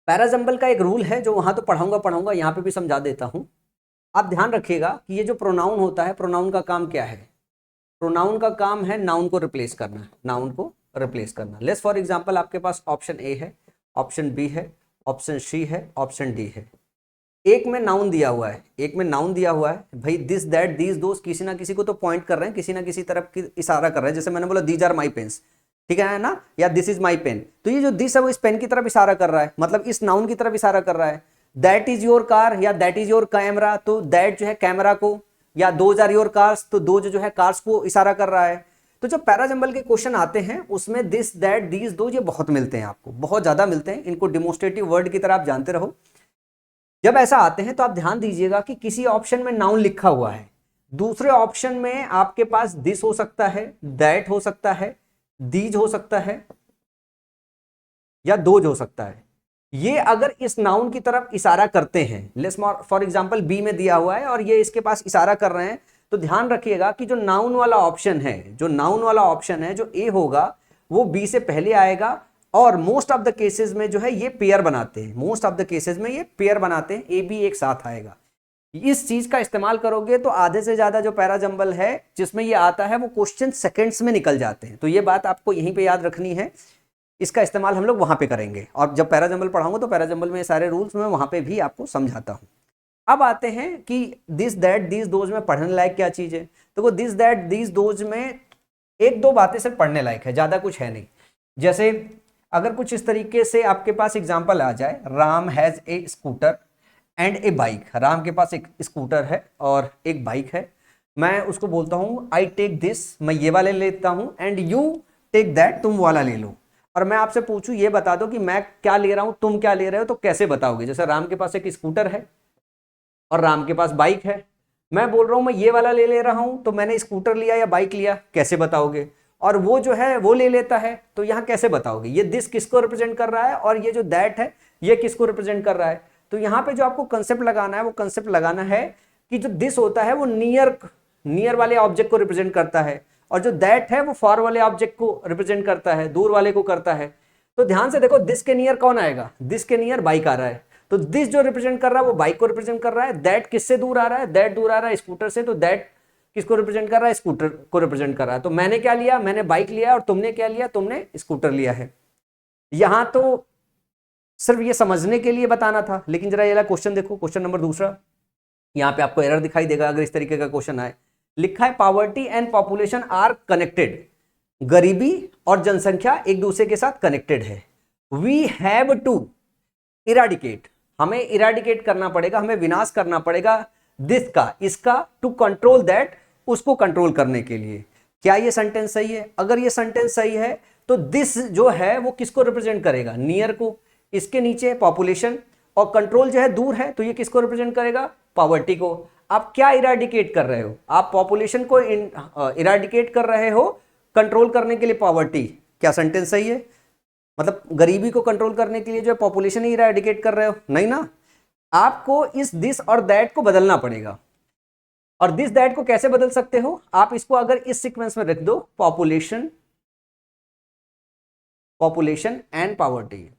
पैराजम्बल का एक रूल है जो वहां तो पढ़ाऊंगा, यहाँ पे भी समझा देता हूं। आप ध्यान रखिएगा कि ये जो प्रोनाउन होता है, प्रोनाउन का काम क्या है, प्रोनाउन का काम है नाउन को रिप्लेस करना, नाउन को रिप्लेस करना। लेट्स फॉर एग्जांपल आपके पास ऑप्शन ए है, ऑप्शन बी है, ऑप्शन सी है, ऑप्शन डी है। एक में नाउन दिया हुआ है, एक में नाउन दिया हुआ है, भाई दिस दैट दीज दोस्त किसी ना किसी को तो पॉइंट कर रहे हैं, किसी ना किसी तरफ की इशारा कर रहे हैं। जैसे मैंने बोला दीज आर माई पेन्स, ठीक है ना, या दिस इज माई पेन, तो ये जो दिस है वो इस पेन की तरफ इशारा कर रहा है, मतलब इस नाउन की तरफ इशारा कर रहा है। दैट इज योर कार या दैट इज योर कैमरा, तो दैट जो है कैमरा को, या दोज आर योर कार्स, तो दोज जो है कार्स को इशारा कर रहा है। तो जब पैराजम्बल के क्वेश्चन आते हैं उसमें दिस दैट दीज दो ये बहुत मिलते हैं, आपको बहुत ज्यादा मिलते हैं, इनको डिमोन्स्ट्रेटिव वर्ड की तरह आप जानते रहो। जब ऐसा आते हैं तो आप ध्यान दीजिएगा कि किसी ऑप्शन में नाउन लिखा हुआ है, दूसरे ऑप्शन में आपके पास दिस हो सकता है, दैट हो सकता है, दीज हो सकता है या दोज हो सकता है। ये अगर इस नाउन की तरफ इशारा करते हैं, लेट्स फॉर एग्जांपल बी में दिया हुआ है और ये इसके पास इशारा कर रहे हैं, तो ध्यान रखिएगा कि जो नाउन वाला ऑप्शन है, जो नाउन वाला ऑप्शन है, जो ए होगा वो बी से पहले आएगा। और मोस्ट ऑफ द केसेस में जो है ये पेयर बनाते हैं, मोस्ट ऑफ द केसेस में ये पेयर बनाते हैं, ए बी एक साथ आएगा। इस चीज का इस्तेमाल करोगे तो आधे से ज्यादा जो पैराजंबल है जिसमें ये आता है वो क्वेश्चन सेकंड्स में निकल जाते हैं। तो ये बात आपको यहीं पे याद रखनी है, इसका इस्तेमाल हम लोग वहां पे करेंगे, और जब पैराजंबल पढ़ाऊंगा तो पैराजंबल में सारे रूल्स मैं वहां पे भी आपको समझाता हूं। अब आते हैं कि दिस दैट दिस दोज में पढ़ने लायक क्या चीज है। तो दिस दैट दिस दोज में एक दो बातें सिर्फ पढ़ने लायक है, ज्यादा कुछ है नहीं। जैसे अगर कुछ इस तरीके से आपके पास एग्जाम्पल आ जाए, Ram has a scooter and A bike, Ram के पास एक स्कूटर है और एक बाइक है, मैं उसको बोलता हूं आई टेक दिस, मैं ये वाले लेता हूं, एंड यू टेक दैट, तुम वाला ले लो। और मैं आपसे पूछूं ये बता दो कि मैं क्या ले रहा हूं, तुम क्या ले रहे हो, तो कैसे बताओगे। जैसे राम के पास एक स्कूटर है और राम के पास बाइक है, मैं बोल रहा हूं मैं ये वाला ले रहा हूं, तो मैंने स्कूटर लिया या बाइक लिया, कैसे बताओगे। और वो जो है वो ले लेता है, तो यहां कैसे बताओगे। ये दिस किसको रिप्रेजेंट कर रहा है और ये जो दैट है ये किसको रिप्रेजेंट कर रहा है। तो यहां पे जो आपको कंसेप्ट लगाना है वो कंसेप्ट लगाना है कि जो दिस होता है वो नियर वाले ऑब्जेक्ट को रिप्रेजेंट करता है, और जो दैट है वो फार वाले ऑब्जेक्ट को रिप्रेजेंट करता है, दूर वाले को करता है। तो ध्यान से देखो, दिस के नियर कौन आएगा, दिस के नियर बाइक आ रहा है, तो दिस जो रिप्रेजेंट कर रहा है वो बाइक को रिप्रेजेंट कर रहा है। दैट किससे दूर आ रहा है, दैट दूर आ रहा है स्कूटर से, तो दैट किसको रिप्रेजेंट कर रहा है, स्कूटर को रिप्रेजेंट कर रहा है। तो मैंने क्या लिया, मैंने बाइक लिया, और तुमने क्या लिया, तुमने स्कूटर लिया है। यहां तो सिर्फ ये समझने के लिए बताना था, लेकिन जरा ये क्वेश्चन देखो, क्वेश्चन नंबर दूसरा, यहाँ पे आपको एरर दिखाई देगा अगर इस तरीके का क्वेश्चन आए। लिखा है poverty and population are connected, गरीबी और जनसंख्या एक दूसरे के साथ कनेक्टेड है। वी हैव टू इराडिकेट, हमें इराडिकेट करना पड़ेगा, हमें विनाश करना पड़ेगा दिस का, इसका, टू कंट्रोल दैट, उसको कंट्रोल करने के लिए। क्या ये सेंटेंस सही है। अगर ये सेंटेंस सही है तो दिस जो है वो किसको रिप्रेजेंट करेगा, नियर को, इसके नीचे पॉपुलेशन, और कंट्रोल जो है दूर है, तो ये किसको रिप्रेजेंट करेगा, पॉवर्टी को। आप क्या इराडिकेट कर रहे हो, आप पॉपुलेशन को इराडिकेट कर रहे हो कंट्रोल करने के लिए पॉवर्टी। क्या सेंटेंस सही है, मतलब गरीबी को कंट्रोल करने के लिए जो पॉपुलेशन ही इराडिकेट कर रहे हो, नहीं ना। आपको इस दिस और दैट को बदलना पड़ेगा। और दिस दैट को कैसे बदल सकते हो, आप इसको अगर इस सीक्वेंस में रख दो, population and poverty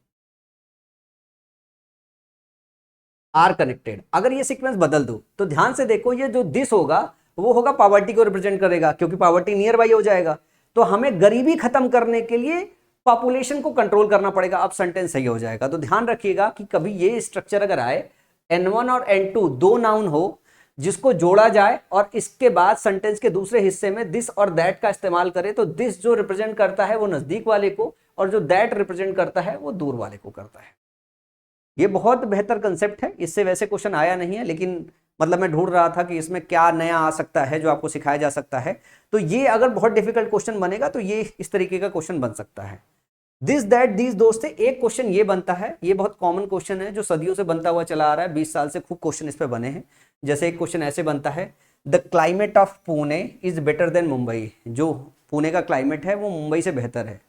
are connected, अगर ये सीक्वेंस बदल दो तो ध्यान से देखो, ये जो दिस होगा वो होगा पॉवर्टी को रिप्रेजेंट करेगा, क्योंकि पॉवर्टी नियर बाई हो जाएगा। तो हमें गरीबी खत्म करने के लिए पॉपुलेशन को कंट्रोल करना पड़ेगा, अब सेंटेंस सही हो जाएगा। तो ध्यान रखिएगा कि कभी ये स्ट्रक्चर अगर आए, N1 और N2 दो नाउन हो जिसको जोड़ा जाए और इसके बाद सेंटेंस के दूसरे हिस्से में दिस और दैट का इस्तेमाल करें, तो दिस जो रिप्रेजेंट करता है वो नजदीक वाले को, और जो दैट रिप्रेजेंट करता है वो दूर वाले को करता है। ये बहुत बेहतर कंसेप्ट है, इससे वैसे क्वेश्चन आया नहीं है, लेकिन मतलब मैं ढूंढ रहा था कि इसमें क्या नया आ सकता है जो आपको सिखाया जा सकता है। तो ये अगर बहुत डिफिकल्ट क्वेश्चन बनेगा तो ये इस तरीके का क्वेश्चन बन सकता है। दिस दैट दीज दोस्त, एक क्वेश्चन ये बनता है, ये बहुत कॉमन क्वेश्चन है जो सदियों से बनता हुआ चला आ रहा है, 20 साल से खूब क्वेश्चन इस पे बने हैं। जैसे एक क्वेश्चन ऐसे बनता है, the climate of Pune is better than Mumbai, जो पुणे का क्लाइमेट है वो मुंबई से बेहतर है।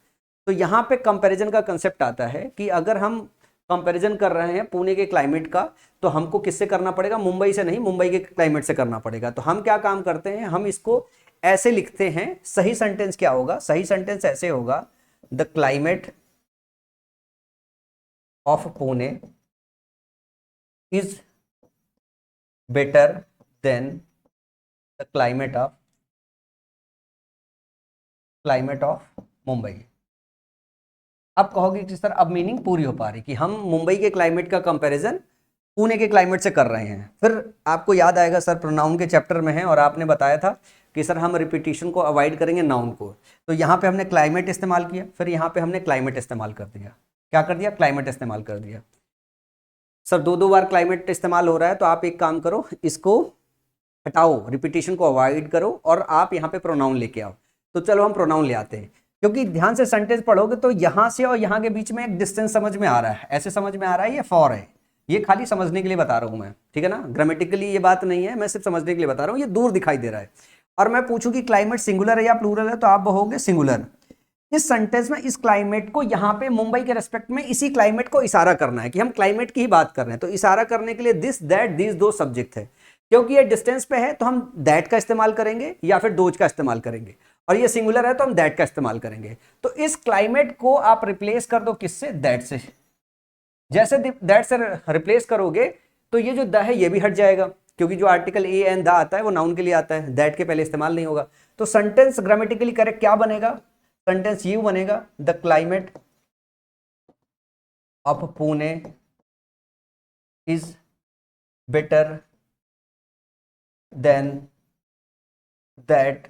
तो यहाँ पे कंपैरिजन का कंसेप्ट आता है कि अगर हम कंपैरिजन कर रहे हैं पुणे के क्लाइमेट का, तो हमको किससे करना पड़ेगा, मुंबई से नहीं, मुंबई के क्लाइमेट से करना पड़ेगा। तो हम क्या काम करते हैं, हम इसको ऐसे लिखते हैं। सही सेंटेंस क्या होगा, सही सेंटेंस ऐसे होगा, the climate of Pune is better than the climate of Mumbai. अब कहोगे कि सर अब मीनिंग पूरी हो पा रही कि हम मुंबई के क्लाइमेट का कंपैरिजन पुणे के क्लाइमेट से कर रहे हैं। फिर आपको याद आएगा सर प्रोनाउन के चैप्टर में है और आपने बताया था कि सर हम रिपीटिशन को अवॉइड करेंगे नाउन को। तो यहाँ पे हमने क्लाइमेट इस्तेमाल किया, फिर यहाँ पे हमने क्लाइमेट इस्तेमाल कर दिया। क्या कर दिया, क्लाइमेट इस्तेमाल कर दिया। सर दो बार क्लाइमेट इस्तेमाल हो रहा है, तो आप एक काम करो, इसको हटाओ, रिपीटिशन को अवॉइड करो और आप यहाँ पे प्रोनाउन लेके आओ। तो चलो हम प्रोनाउन ले आते हैं, क्योंकि ध्यान से सेंटेंस पढ़ोगे तो यहाँ से और यहाँ के बीच में एक डिस्टेंस समझ में आ रहा है, ऐसे समझ में आ रहा है ये फॉर है, ये खाली समझने के लिए बता रहा हूँ मैं, ठीक है ना। ग्रामेटिकली ये बात नहीं है, मैं सिर्फ समझने के लिए बता रहा हूँ। ये दूर दिखाई दे रहा है और मैं पूछूं कि क्लाइमेट सिंगुलर है या प्लूरल है, तो आप कहोगे सिंगुलर। इस सेंटेंस में इस क्लाइमेट को यहाँ पे मुंबई के रेस्पेक्ट में इसी क्लाइमेट को इशारा करना है कि हम क्लाइमेट की ही बात कर रहे हैं। तो इशारा करने के लिए दिस दैट दीज दो सब्जेक्ट है, क्योंकि ये डिस्टेंस पे है तो हम दैट का इस्तेमाल करेंगे या फिर दोज का इस्तेमाल करेंगे, और ये सिंगुलर है तो हम दैट का इस्तेमाल करेंगे। तो इस क्लाइमेट को आप रिप्लेस कर दो किससे, दैट से। जैसे दैट से रिप्लेस करोगे तो ये जो द है ये भी हट जाएगा, क्योंकि जो आर्टिकल ए एंड द आता है वो नाउन के लिए आता है, दैट के पहले इस्तेमाल नहीं होगा। तो सेंटेंस ग्रामेटिकली करेक्ट क्या बनेगा, सेंटेंस यू बनेगा, the climate of Pune is better than that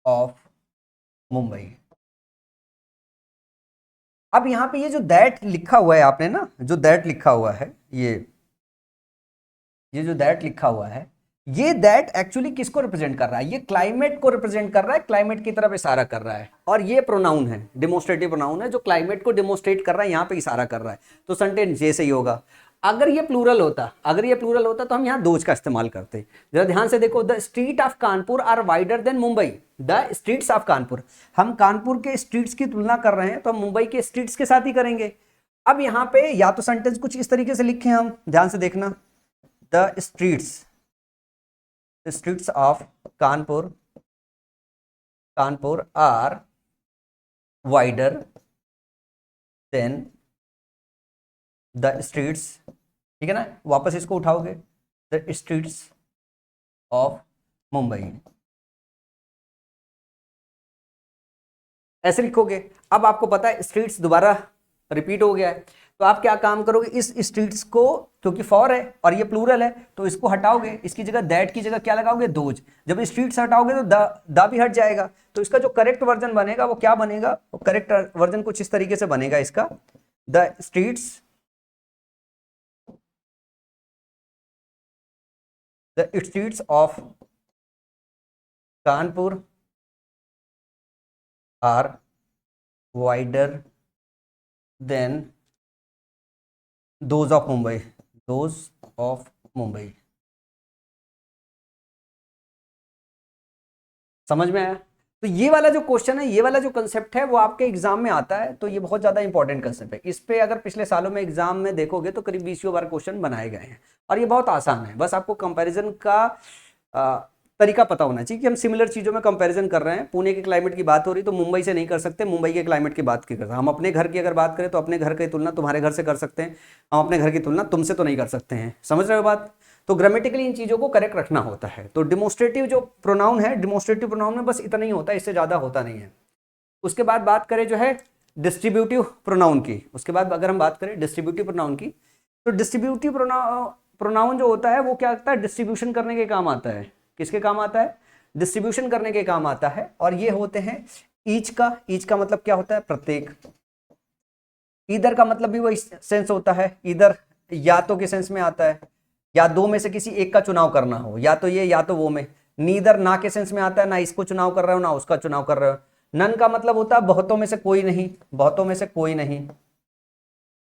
of Mumbai. अब यहां पे ये जो दैट लिखा हुआ है आपने ना, जो दैट लिखा हुआ है, ये जो दैट लिखा हुआ है, ये दैट एक्चुअली किसको रिप्रेजेंट कर रहा है, ये क्लाइमेट को रिप्रेजेंट कर रहा है, क्लाइमेट की तरफ इशारा कर रहा है। और ये प्रोनाउन है, डिमोस्ट्रेटिव प्रोनाउन है जो क्लाइमेट को डिमोस्ट्रेट कर रहा है, यहां पे इशारा कर रहा है। तो सेंटेंस ये सही होगा। अगर ये प्लूरल होता तो हम यहाँ दोज का इस्तेमाल करते। जरा ध्यान से देखो, the street of Kanpur are wider than Mumbai, the streets of Kanpur. हम कानपुर के स्ट्रीट्स की तुलना कर रहे हैं तो हम मुंबई के स्ट्रीट्स के साथ ही करेंगे। अब यहाँ पे या तो सेंटेंस कुछ इस तरीके से लिखे हम, ध्यान से देखना, the streets of Kanpur are wider than the streets, ठीक है ना। वापस इसको उठाओगे, द स्ट्रीट्स ऑफ मुंबई, ऐसे लिखोगे। अब आपको पता है स्ट्रीट्स दोबारा रिपीट हो गया है, तो आप क्या काम करोगे, इस स्ट्रीट्स को, क्योंकि फॉर है और ये प्लूरल है तो इसको हटाओगे, इसकी जगह दैट की जगह क्या लगाओगे, दोज। जब स्ट्रीट्स हटाओगे तो द भी हट जाएगा। तो इसका जो करेक्ट वर्जन बनेगा वो क्या बनेगा, वो करेक्ट वर्जन कुछ इस तरीके से बनेगा इसका, the streets of Kanpur are wider than those of Mumbai. समझ में आया। तो ये वाला जो क्वेश्चन है, ये वाला जो कंसेप्ट है वो आपके एग्जाम में आता है, तो ये बहुत ज्यादा इंपॉर्टेंट कंसेप्ट है। इस पे अगर पिछले सालों में एग्जाम में देखोगे तो करीब 20 बार क्वेश्चन बनाए गए हैं, और ये बहुत आसान है। बस आपको कंपैरिजन का तरीका पता होना चाहिए कि हम सिमिलर चीजों में कंपैरिजन कर रहे हैं। पुणे के क्लाइमेट की बात हो रही तो मुंबई से नहीं कर सकते, मुंबई के क्लाइमेट की बात की कर सकते हैं। हम अपने घर की अगर बात करें तो अपने घर की तुलना तुम्हारे घर से कर सकते हैं, हम अपने घर की तुलना तुमसे तो नहीं कर सकते हैं। समझ रहे हो बात। तो ग्रामेटिकली इन चीजों को करेक्ट रखना होता है। तो डिमोस्ट्रेटिव जो प्रोनाउन है, डिमोस्ट्रेटिव प्रोनाउन में बस इतना ही होता है, इससे ज्यादा होता नहीं है। उसके बाद बात करें जो है डिस्ट्रीब्यूटिव प्रोनाउन की, उसके बाद अगर हम बात करें डिस्ट्रीब्यूटिव प्रोनाउन की, तो डिस्ट्रीब्यूटिव प्रोनाउन जो होता है वो क्या करता है, डिस्ट्रीब्यूशन करने के काम आता है। किसके काम आता है, डिस्ट्रीब्यूशन करने के काम आता है। और ये होते हैं ईच का मतलब क्या होता है, प्रत्येक। ईदर का मतलब भी वही सेंस होता है, ईदर या तो के सेंस में आता है, या दो में से किसी एक का चुनाव करना हो, या तो ये या तो वो में। नीदर ना के सेंस में आता है, ना इसको चुनाव कर रहे हो ना उसका चुनाव कर रहे हो। नन का मतलब होता है बहुतों में से कोई नहीं, बहुतों में से कोई नहीं।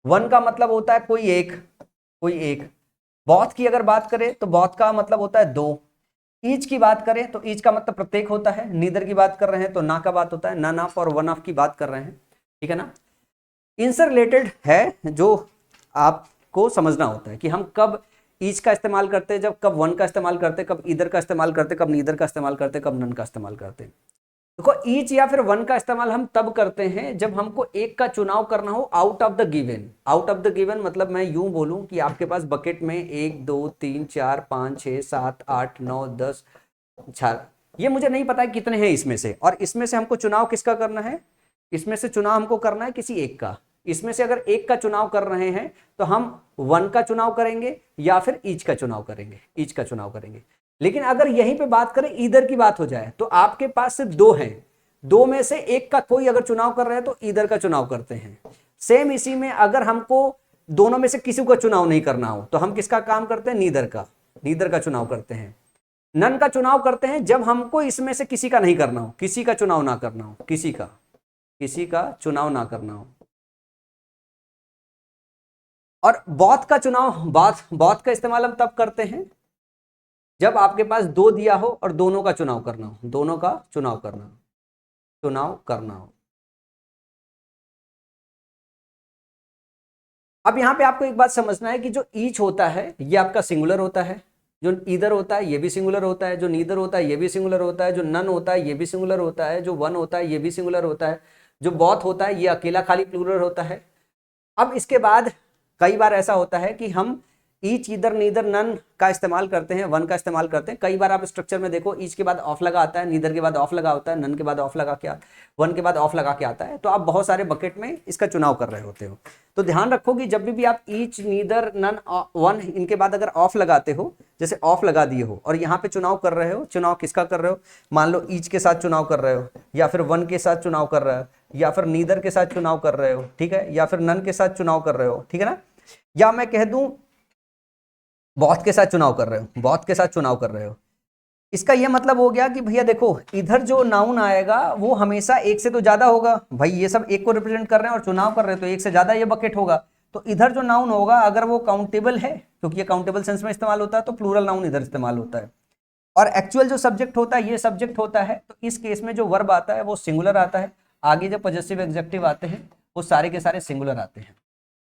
वन का मतलब होता है कोई एक। बहुत की अगर बात करें तो बहुत का मतलब होता है दो। ईच की बात करें तो ईच का मतलब प्रत्येक होता है। नीदर की बात कर रहे हैं तो ना का बात होता है, नन ऑफ और वन ऑफ की बात कर रहे हैं, ठीक है ना। इनसे रिलेटेड है जो आपको समझना होता है कि हम कब ईच का इस्तेमाल करते हैं, जब कब वन का इस्तेमाल करते, कब ईदर का इस्तेमाल करते, कब नीदर का इस्तेमाल करते, कब नन का इस्तेमाल करते। देखो ईच या फिर वन का इस्तेमाल हम तब करते हैं जब हमको एक का चुनाव करना हो out of the given. Out of the given मतलब मैं यूं बोलूं कि आपके पास बकेट में 1 2 3 4 5 6 7 8 9 10 4, ये मुझे नहीं पता है कितने हैं इसमें से, और इसमें से हमको चुनाव किसका करना है, इसमें से चुनाव हमको करना है किसी एक का। इसमें से अगर एक का चुनाव कर रहे हैं तो हम वन का चुनाव करेंगे या फिर ईच का चुनाव करेंगे। लेकिन अगर यहीं पे बात करें ईदर की बात हो जाए तो आपके पास सिर्फ दो हैं, दो में से एक का कोई अगर चुनाव कर रहे हैं तो ईदर का चुनाव करते हैं। सेम इसी में अगर हमको दोनों में से किसी का चुनाव नहीं करना हो तो हम किसका काम करते हैं, नीदर का चुनाव करते हैं। नन का चुनाव करते हैं जब हमको इसमें से किसी का नहीं करना हो, किसी का चुनाव ना करना हो, किसी का चुनाव ना करना हो। और बौद्ध का इस्तेमाल हम तब करते हैं जब आपके पास दो दिया हो और दोनों का चुनाव करना हो, अब यहाँ पे आपको एक बात समझना है कि जो ईच होता है ये आपका सिंगुलर होता है, जो ईदर होता है ये भी सिंगुलर होता है, जो नीदर होता है ये भी सिंगुलर होता है, जो नन होता है ये भी सिंगुलर होता है, जो वन होता है ये भी सिंगुलर होता है, जो बोथ होता है ये अकेला खाली प्लूरल होता है। अब इसके बाद कई बार ऐसा होता है कि हम ईच, ईदर, नीदर, नन का इस्तेमाल करते हैं, वन का इस्तेमाल करते हैं। कई बार आप स्ट्रक्चर में देखो ईच के बाद ऑफ लगा आता है, नीदर के बाद ऑफ लगा होता है, नन के बाद ऑफ लगा के, वन के बाद ऑफ लगा के आता है। तो आप बहुत सारे बकेट में इसका चुनाव कर रहे होते हो। तो ध्यान रखो कि जब भी आप ईच, नीदर, नन, वन इनके बाद अगर ऑफ लगाते हो, जैसे ऑफ लगा दिए हो और यहाँ पे चुनाव कर रहे हो, चुनाव किसका कर रहे हो, मान लो ईच के साथ चुनाव कर रहे हो, या फिर वन के साथ चुनाव कर रहे हो, या फिर नीदर के साथ चुनाव कर रहे हो, ठीक है, या फिर नन के साथ चुनाव कर रहे हो, ठीक है ना, या मैं कह दूं बहुत के साथ चुनाव कर रहे हो, बहुत के साथ चुनाव कर रहे हो। इसका यह मतलब हो गया कि भैया देखो इधर जो नाउन आएगा वो हमेशा एक से तो ज्यादा होगा, भाई ये सब एक को रिप्रेजेंट कर रहे हैं और चुनाव कर रहे हैं तो एक से ज्यादा ये बकेट होगा। तो इधर जो नाउन होगा अगर वो काउंटेबल है, क्योंकि ये काउंटेबल सेंस में इस्तेमाल होता है, तो प्लूरल नाउन इधर इस्तेमाल होता है। और एक्चुअल जो सब्जेक्ट होता है ये सब्जेक्ट होता है, तो इस केस में जो वर्ब आता है वो सिंगुलर आता है। आगे जब पॉजेसिव एडजेक्टिव आते हैं वो सारे के सारे सिंगुलर आते हैं।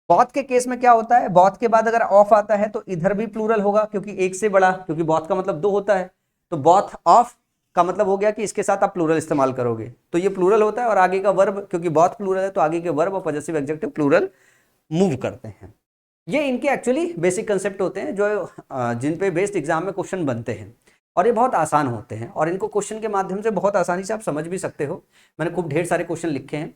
बॉथ के केस में क्या होता है, बॉथ के बाद अगर ऑफ आता है तो इधर भी प्लूरल होगा, क्योंकि एक से बड़ा, क्योंकि बॉथ का मतलब दो होता है, तो बॉथ ऑफ का मतलब हो गया कि इसके साथ आप प्लूरल इस्तेमाल करोगे, तो ये प्लूरल होता है। और आगे का वर्ब, क्योंकि बॉथ प्लूरल है तो आगे के वर्ब और पॉजेसिव एडजेक्टिव प्लूरल मूव करते हैं। ये इनके एक्चुअली बेसिक कंसेप्ट होते हैं जो जिन पे बेस्ड एग्जाम में क्वेश्चन बनते हैं, और ये बहुत आसान होते हैं और इनको क्वेश्चन के माध्यम से बहुत आसानी से आप समझ भी सकते हो। मैंने खूब ढेर सारे क्वेश्चन लिखे हैं।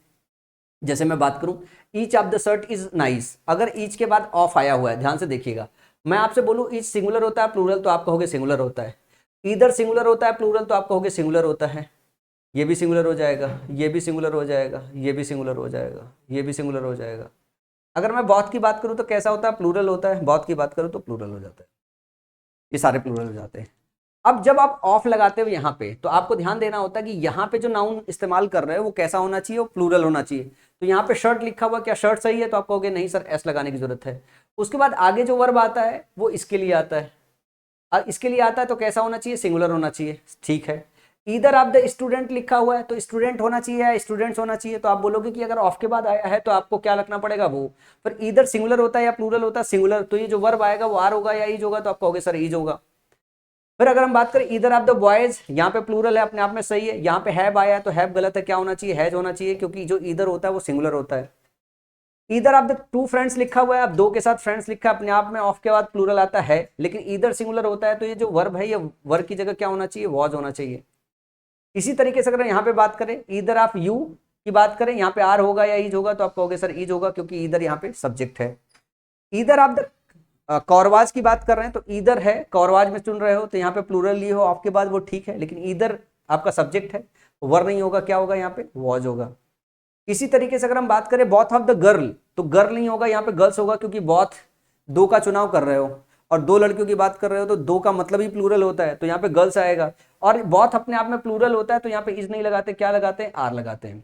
जैसे मैं बात करूं, each of the shirt is nice, अगर ईच के बाद ऑफ आया हुआ है, ध्यान से देखिएगा, मैं आपसे बोलूं ईच सिंगुलर होता है प्लूरल, तो आप कहोगे सिंगुलर होता है। इधर सिंगुलर होता है प्लूरल, तो आप कहोगे सिंगुलर होता है। ये भी सिंगुलर हो जाएगा, ये भी सिंगुलर हो जाएगा, ये भी सिंगुलर हो जाएगा, ये भी सिंगुलर हो जाएगा। अगर मैं बॉथ की बात करूं तो कैसा होता है, प्लूरल होता है। बॉथ की बात करूं तो प्लूरल हो जाता है, ये सारे प्लूरल हो जाते हैं। अब जब आप ऑफ लगाते हो यहाँ पे, तो आपको ध्यान देना होता है कि यहाँ पे जो नाउन इस्तेमाल कर रहे हो वो कैसा होना चाहिए, वो प्लूरल होना चाहिए। तो यहाँ पे शर्ट लिखा हुआ, क्या शर्ट सही है, तो आप कहोगे नहीं सर एस लगाने की जरूरत है। उसके बाद आगे जो वर्ब आता है वो इसके लिए आता है, और इसके लिए आता है तो कैसा होना चाहिए, सिंगुलर होना चाहिए, ठीक है। इधर आप द स्टूडेंट लिखा हुआ है तो स्टूडेंट होना चाहिए या स्टूडेंट्स होना चाहिए, तो आप बोलोगे कि अगर ऑफ के बाद आया है तो आपको क्या रखना पड़ेगा वो। पर इधर सिंगुलर होता है या प्लूरल होता है, सिंगुलर, तो ये जो वर्ब आएगा वो आर होगा या ईज होगा, तो आप कहोगे सर ईज होगा। फिर अगर हम बात करें इधर ऑफ द बॉयज, यहाँ पे प्लूरल है, अपने आप में सही है। यहाँ पे हैव आया है तो हैव गलत है, क्या होना चाहिए, हैज होना चाहिए, क्योंकि जो इधर होता है वो सिंगुलर होता है। इधर ऑफ द टू फ्रेंड्स लिखा हुआ है, अब दो के साथ फ्रेंड्स लिखा है, अपने आप में ऑफ के बाद प्लूरल आता है, लेकिन इधर सिंगुलर होता है, तो ये जो वर्ब है ये वर्ब की जगह क्या होना चाहिए, वॉज होना चाहिए। इसी तरीके से अगर यहाँ पे बात करें, इधर ऑफ यू की बात करें, यहाँ पे आर होगा या ईज होगा, तो आप कहोगे सर ईज होगा, क्योंकि इधर यहाँ पे सब्जेक्ट है। इधर ऑफ द कौरवाज की बात कर रहे हैं तो इधर है, कौरवाज में चुन रहे हो तो यहाँ पे प्लूरल लिए हो ऑफ के बाद, वो ठीक है, लेकिन इधर आपका सब्जेक्ट है, वर नहीं होगा, क्या होगा यहाँ पे, वॉज होगा। इसी तरीके से अगर हम बात करें बॉथ ऑफ द गर्ल, तो गर्ल नहीं होगा, यहाँ पे गर्ल्स होगा, क्योंकि बॉथ दो का चुनाव कर रहे हो और दो लड़कियों की बात कर रहे हो, तो दो का मतलब ही प्लूरल होता है, तो यहाँ पे गर्ल्स आएगा। और बॉथ अपने आप में प्लूरल होता है, तो यहाँ पे इज नहीं लगाते, क्या लगाते हैं, आर लगाते हैं।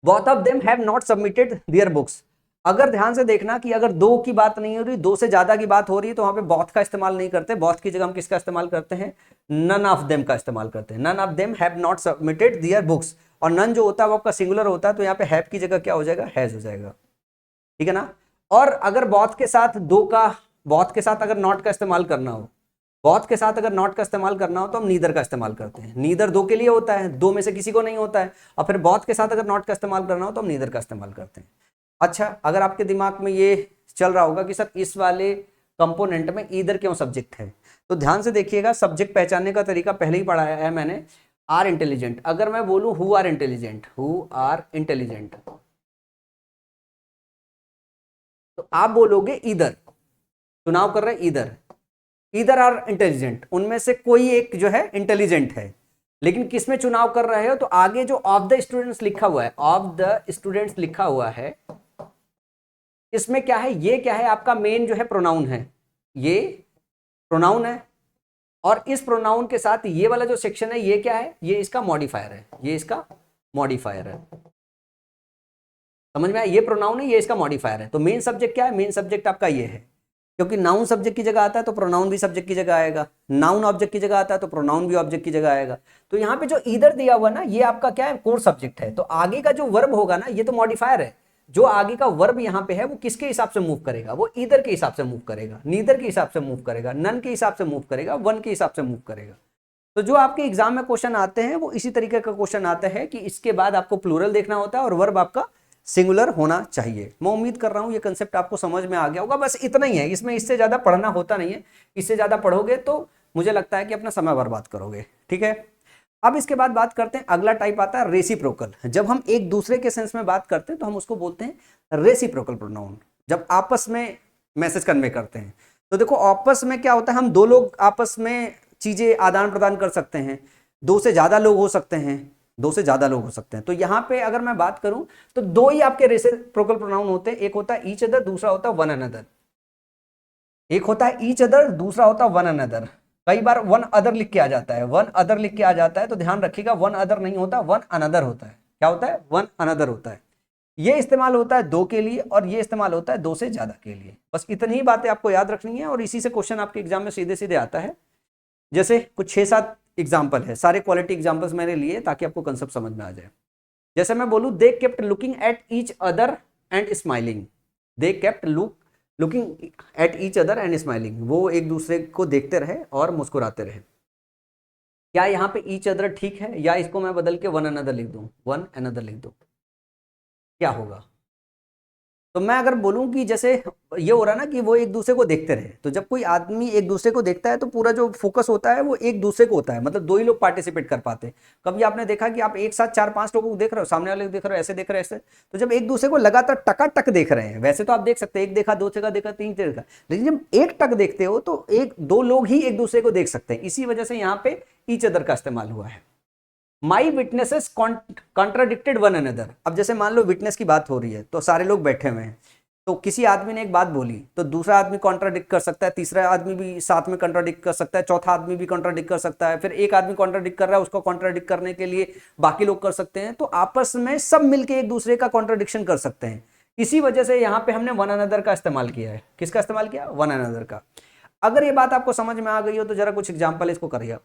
Both of them have not submitted their books, अगर ध्यान से देखना कि अगर दो की बात नहीं हो रही, दो से ज्यादा की बात हो रही है, तो वहां पे बोथ का इस्तेमाल नहीं करते, बोथ की जगह हम किसका इस्तेमाल करते हैं, नन ऑफ देम का इस्तेमाल करते हैं। None of them have not submitted their books, और नन जो होता है वो आपका सिंगुलर होता है, तो यहाँ पे हैव की जगह क्या हो जाएगा, हैज हो जाएगा, ठीक है ना। और अगर बोथ के साथ दो का, बोथ के साथ अगर नॉट का इस्तेमाल करना हो, बोथ के साथ अगर नॉट का इस्तेमाल करना हो तो हम नीदर का इस्तेमाल करते हैं। नीदर दो के लिए होता है, दो में से किसी को नहीं होता है। और फिर बोथ के साथ अगर नॉट का इस्तेमाल करना हो तो हम नीदर का इस्तेमाल करते हैं। अच्छा, अगर आपके दिमाग में ये चल रहा होगा कि सर इस वाले कंपोनेंट में ईदर क्यों सब्जेक्ट है, तो ध्यान से देखिएगा, सब्जेक्ट पहचानने का तरीका पहले ही पढ़ाया है मैंने। आर इंटेलिजेंट, अगर मैं बोलूं who are intelligent, who are intelligent, तो आप बोलोगे ईदर, चुनाव कर रहे हैं ईदर, ईदर आर इंटेलिजेंट, उनमें से कोई एक जो है इंटेलिजेंट है। लेकिन किस में चुनाव कर रहे हो, तो आगे जो ऑफ द स्टूडेंट्स लिखा हुआ है, ऑफ द स्टूडेंट्स लिखा हुआ है, इसमें क्या है, ये क्या है, आपका मेन जो है प्रोनाउन है, ये प्रोनाउन है। और इस प्रोनाउन के साथ ये वाला जो सेक्शन है ये क्या है, ये इसका मॉडिफायर है, ये इसका मॉडिफायर है, समझ में आया, ये प्रोनाउन है, ये इसका मॉडिफायर है। तो मेन सब्जेक्ट क्या है, मेन सब्जेक्ट आपका ये है, क्योंकि नाउन सब्जेक्ट की जगह आता है तो प्रोनाउन भी सब्जेक्ट की जगह आएगा, नाउन ऑब्जेक्ट की जगह आता है तो प्रोनाउन भी ऑब्जेक्ट की जगह आएगा। तो यहाँ पे जो ईदर दिया हुआ ना, ये आपका क्या है, कोर सब्जेक्ट है। तो आगे का जो वर्ब होगा ना, ये तो मॉडिफायर है, जो आगे का वर्ब यहाँ पे है वो किसके हिसाब से मूव करेगा, वो ईदर के हिसाब से मूव करेगा, नीदर के हिसाब से मूव करेगा, नन के हिसाब से मूव करेगा, वन के हिसाब से मूव करेगा। तो जो आपके एग्जाम में क्वेश्चन आते हैं वो इसी तरीके का क्वेश्चन आता है कि इसके बाद आपको प्लूरल देखना होता है और वर्ब आपका सिंगुलर होना चाहिए। मैं उम्मीद कर रहा हूं ये कंसेप्ट आपको समझ में आ गया होगा। बस इतना ही है, इसमें इससे ज्यादा पढ़ना होता नहीं है। इससे ज्यादा पढ़ोगे तो मुझे लगता है कि अपना समय बर्बाद करोगे। ठीक है, अब इसके बाद बात करते हैं, अगला टाइप आता है रेसिप्रोकल। जब हम एक दूसरे के सेंस में बात करते हैं तो हम उसको बोलते हैं रेसिप्रोकल प्रोनाउन। जब आपस में मैसेज कन्वे करते हैं तो देखो आपस में क्या होता है, हम दो लोग आपस में चीजें आदान प्रदान कर सकते हैं, दो से ज्यादा लोग हो सकते हैं, दो से ज्यादा लोग हो सकते हैं। तो यहां पे अगर मैं बात करूं तो दो ही आपके रेसिप्रोकल प्रोनाउन होते हैं, एक होता है ईच अदर, दूसरा होता है वन अनदर। एक होता है ईच अदर, दूसरा होता है वन अनदर। कई बार वन अदर लिख के आ जाता है, वन अदर लिख के आ जाता है तो ध्यान रखिएगा वन अदर नहीं होता, वन अनदर होता है। क्या होता है, वन अनदर होता है। ये इस्तेमाल होता है दो के लिए और ये इस्तेमाल होता है दो से ज्यादा के लिए। बस इतनी ही बातें आपको याद रखनी है और इसी से क्वेश्चन आपके एग्जाम में सीधे सीधे आता है। जैसे कुछ 6-7 एग्जाम्पल है, सारे क्वालिटी एग्जाम्पल्स मैंने लिए ताकि आपको कंसेप्ट समझ में आ जाए। जैसे मैं बोलूं they kept looking at each other and smiling. They kept looking at each other and smiling, वो एक दूसरे को देखते रहे और मुस्कुराते रहे। क्या यहाँ पे ईच अदर ठीक है या इसको मैं बदल के वन अनदर लिख दूं, वन अनदर लिख दूं, क्या होगा? तो मैं अगर बोलूं कि जैसे ये हो रहा ना कि वो एक दूसरे को देखते रहे, तो जब कोई आदमी एक दूसरे को देखता है तो पूरा जो फोकस होता है वो एक दूसरे को होता है, मतलब दो ही लोग पार्टिसिपेट कर पाते हैं। कभी आपने देखा कि आप एक साथ 4-5 लोगों को देख रहे हो, सामने वाले को देख रहे हो, ऐसे देख रहे हो, ऐसे, तो जब एक दूसरे को लगातार टकाटक देख रहे हैं, वैसे तो आप देख सकते हैं एक देखा, दो देखा, तीन देखा, लेकिन जब एक टक देखते हो तो एक दो लोग ही एक दूसरे को देख सकते हैं। इसी वजह से यहाँ पे ईच अदर का इस्तेमाल हुआ है। माई विटनेसेस कॉन्ट्राडिक्टेड वन अनदर। अब जैसे मान लो विटनेस की बात हो रही है तो सारे लोग बैठे हुए हैं, तो किसी आदमी ने एक बात बोली तो दूसरा आदमी कॉन्ट्राडिक्ट कर सकता है, तीसरा आदमी भी साथ में कॉन्ट्राडिक्ट कर सकता है, चौथा आदमी भी कॉन्ट्राडिक्ट कर सकता है, फिर एक आदमी कॉन्ट्राडिक्ट कर रहा है, उसको कॉन्ट्राडिक्ट करने के लिए बाकी लोग कर सकते हैं। तो आपस में सब मिलके एक दूसरे का कॉन्ट्राडिक्शन कर सकते हैं। इसी वजह से यहाँ पे हमने वन अनदर का इस्तेमाल किया है। किसका इस्तेमाल किया, वन अनदर का। अगर ये बात आपको समझ में आ गई हो तो जरा कुछ एग्जाम्पल इसको करिए।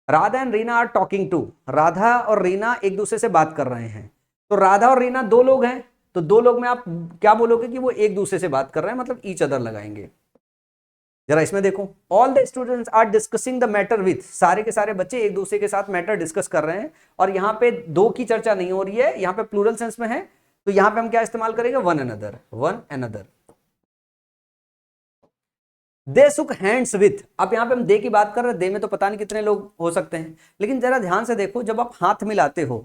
Radha and Reena are talking to. Radha और रीना एक दूसरे से बात कर रहे हैं। तो राधा और रीना दो लोग हैं, तो दो लोग में आप क्या बोलोगे कि वो एक दूसरे से बात कर रहे हैं, मतलब ईच अदर लगाएंगे। जरा इसमें देखो, all the students are discussing the matter with. सारे के सारे बच्चे एक दूसरे के साथ मैटर डिस्कस कर रहे हैं और यहाँ पे दो की चर्चा नहीं हो रही है, यहाँ पे प्लूरल सेंस में है, तो यहाँ पे हम क्या इस्तेमाल करेंगे, वन अनदर, वन अनदर। दे सुक हैंड्स विथ। अब यहाँ पे हम दे की बात कर रहे हैं, दे में तो पता नहीं कितने लोग हो सकते हैं, लेकिन जरा ध्यान से देखो, जब आप हाथ मिलाते हो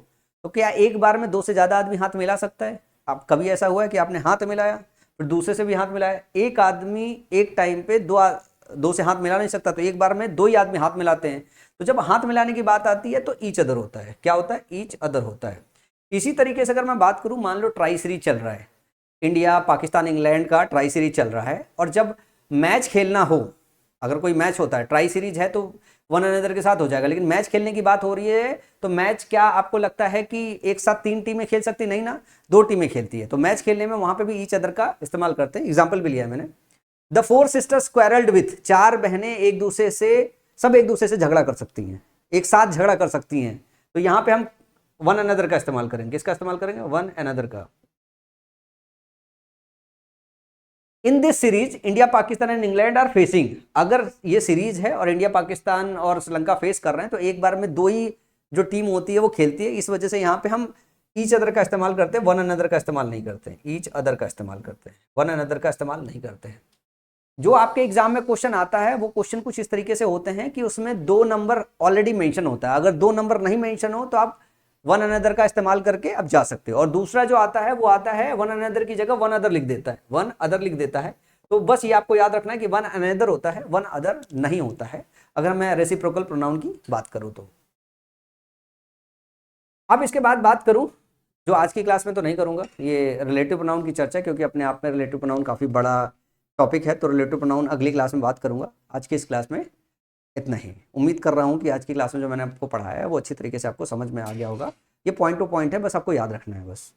तो क्या एक बार में दो से ज्यादा आदमी हाथ मिला सकता है? आप कभी ऐसा हुआ है कि आपने हाथ मिलाया फिर दूसरे से भी हाथ मिलाया? एक आदमी एक टाइम पे दो से हाथ मिला नहीं सकता, तो एक बार में दो ही आदमी हाथ मिलाते हैं। तो जब हाथ मिलाने की बात आती है तो ईच अदर होता है। क्या होता है, ईच अदर होता है। इसी तरीके से अगर मैं बात करूं, मान लो ट्राई सीरीज चल रहा है, इंडिया पाकिस्तान इंग्लैंड का ट्राई सीरीज चल रहा है, और जब मैच खेलना हो, अगर कोई मैच होता है, ट्राई सीरीज है तो वन अनदर के साथ हो जाएगा, लेकिन मैच खेलने की बात हो रही है तो मैच क्या आपको लगता है कि एक साथ 3 टीमें खेल सकती? नहीं ना, 2 टीमें खेलती है। तो मैच खेलने में वहां पे भी ईच अदर का इस्तेमाल करते हैं। एग्जाम्पल भी लिया है मैंने। The 4 sisters क्वेरल्ड with. 4 बहनें एक दूसरे से, सब एक दूसरे से झगड़ा कर सकती हैं, एक साथ झगड़ा कर सकती हैं, तो यहां पे हम वन अनदर का इस्तेमाल करेंगे। किसका इस्तेमाल करेंगे, वन अनदर का। In this series India Pakistan and England are facing. अगर ये सीरीज है और इंडिया पाकिस्तान और श्रीलंका फेस कर रहे हैं तो एक बार में दो ही जो टीम होती है वो खेलती है। इस वजह से यहाँ पे हम ईच अदर का इस्तेमाल करते हैं, वन अनदर का इस्तेमाल नहीं करते हैं। ईच अदर का इस्तेमाल करते हैं, वन अनदर का इस्तेमाल नहीं करते हैं। जो आपके एग्जाम में क्वेश्चन आता है वो क्वेश्चन कुछ इस तरीके से होते हैं कि उसमें 2 नंबर ऑलरेडी मेंशन होता है। अगर 2 नंबर नहीं मेंशन हो तो आप वन अनदर का इस्तेमाल करके अब जा सकते हो। और दूसरा जो आता है वो आता है वन अनदर की जगह वन अदर लिख देता है, वन अदर लिख देता है। तो बस ये आपको याद रखना है कि वन अनदर होता है, वन अदर नहीं होता है, अगर मैं रेसिप्रोकल प्रोनाउन की बात करूं तो। अब इसके बाद बात करूं, जो आज की क्लास में तो नहीं करूंगा, ये रिलेटिव प्रोनाउन की चर्चा, क्योंकि अपने आप में रिलेटिव प्रोनाउन काफी बड़ा टॉपिक है, तो रिलेटिव प्रोनाउन अगली क्लास में बात करूंगा। आज की इस क्लास में इतना ही। उम्मीद कर रहा हूं कि आज की क्लास में जो मैंने आपको पढ़ाया है वो अच्छी तरीके से आपको समझ में आ गया होगा। ये पॉइंट टू पॉइंट है, बस आपको याद रखना है बस।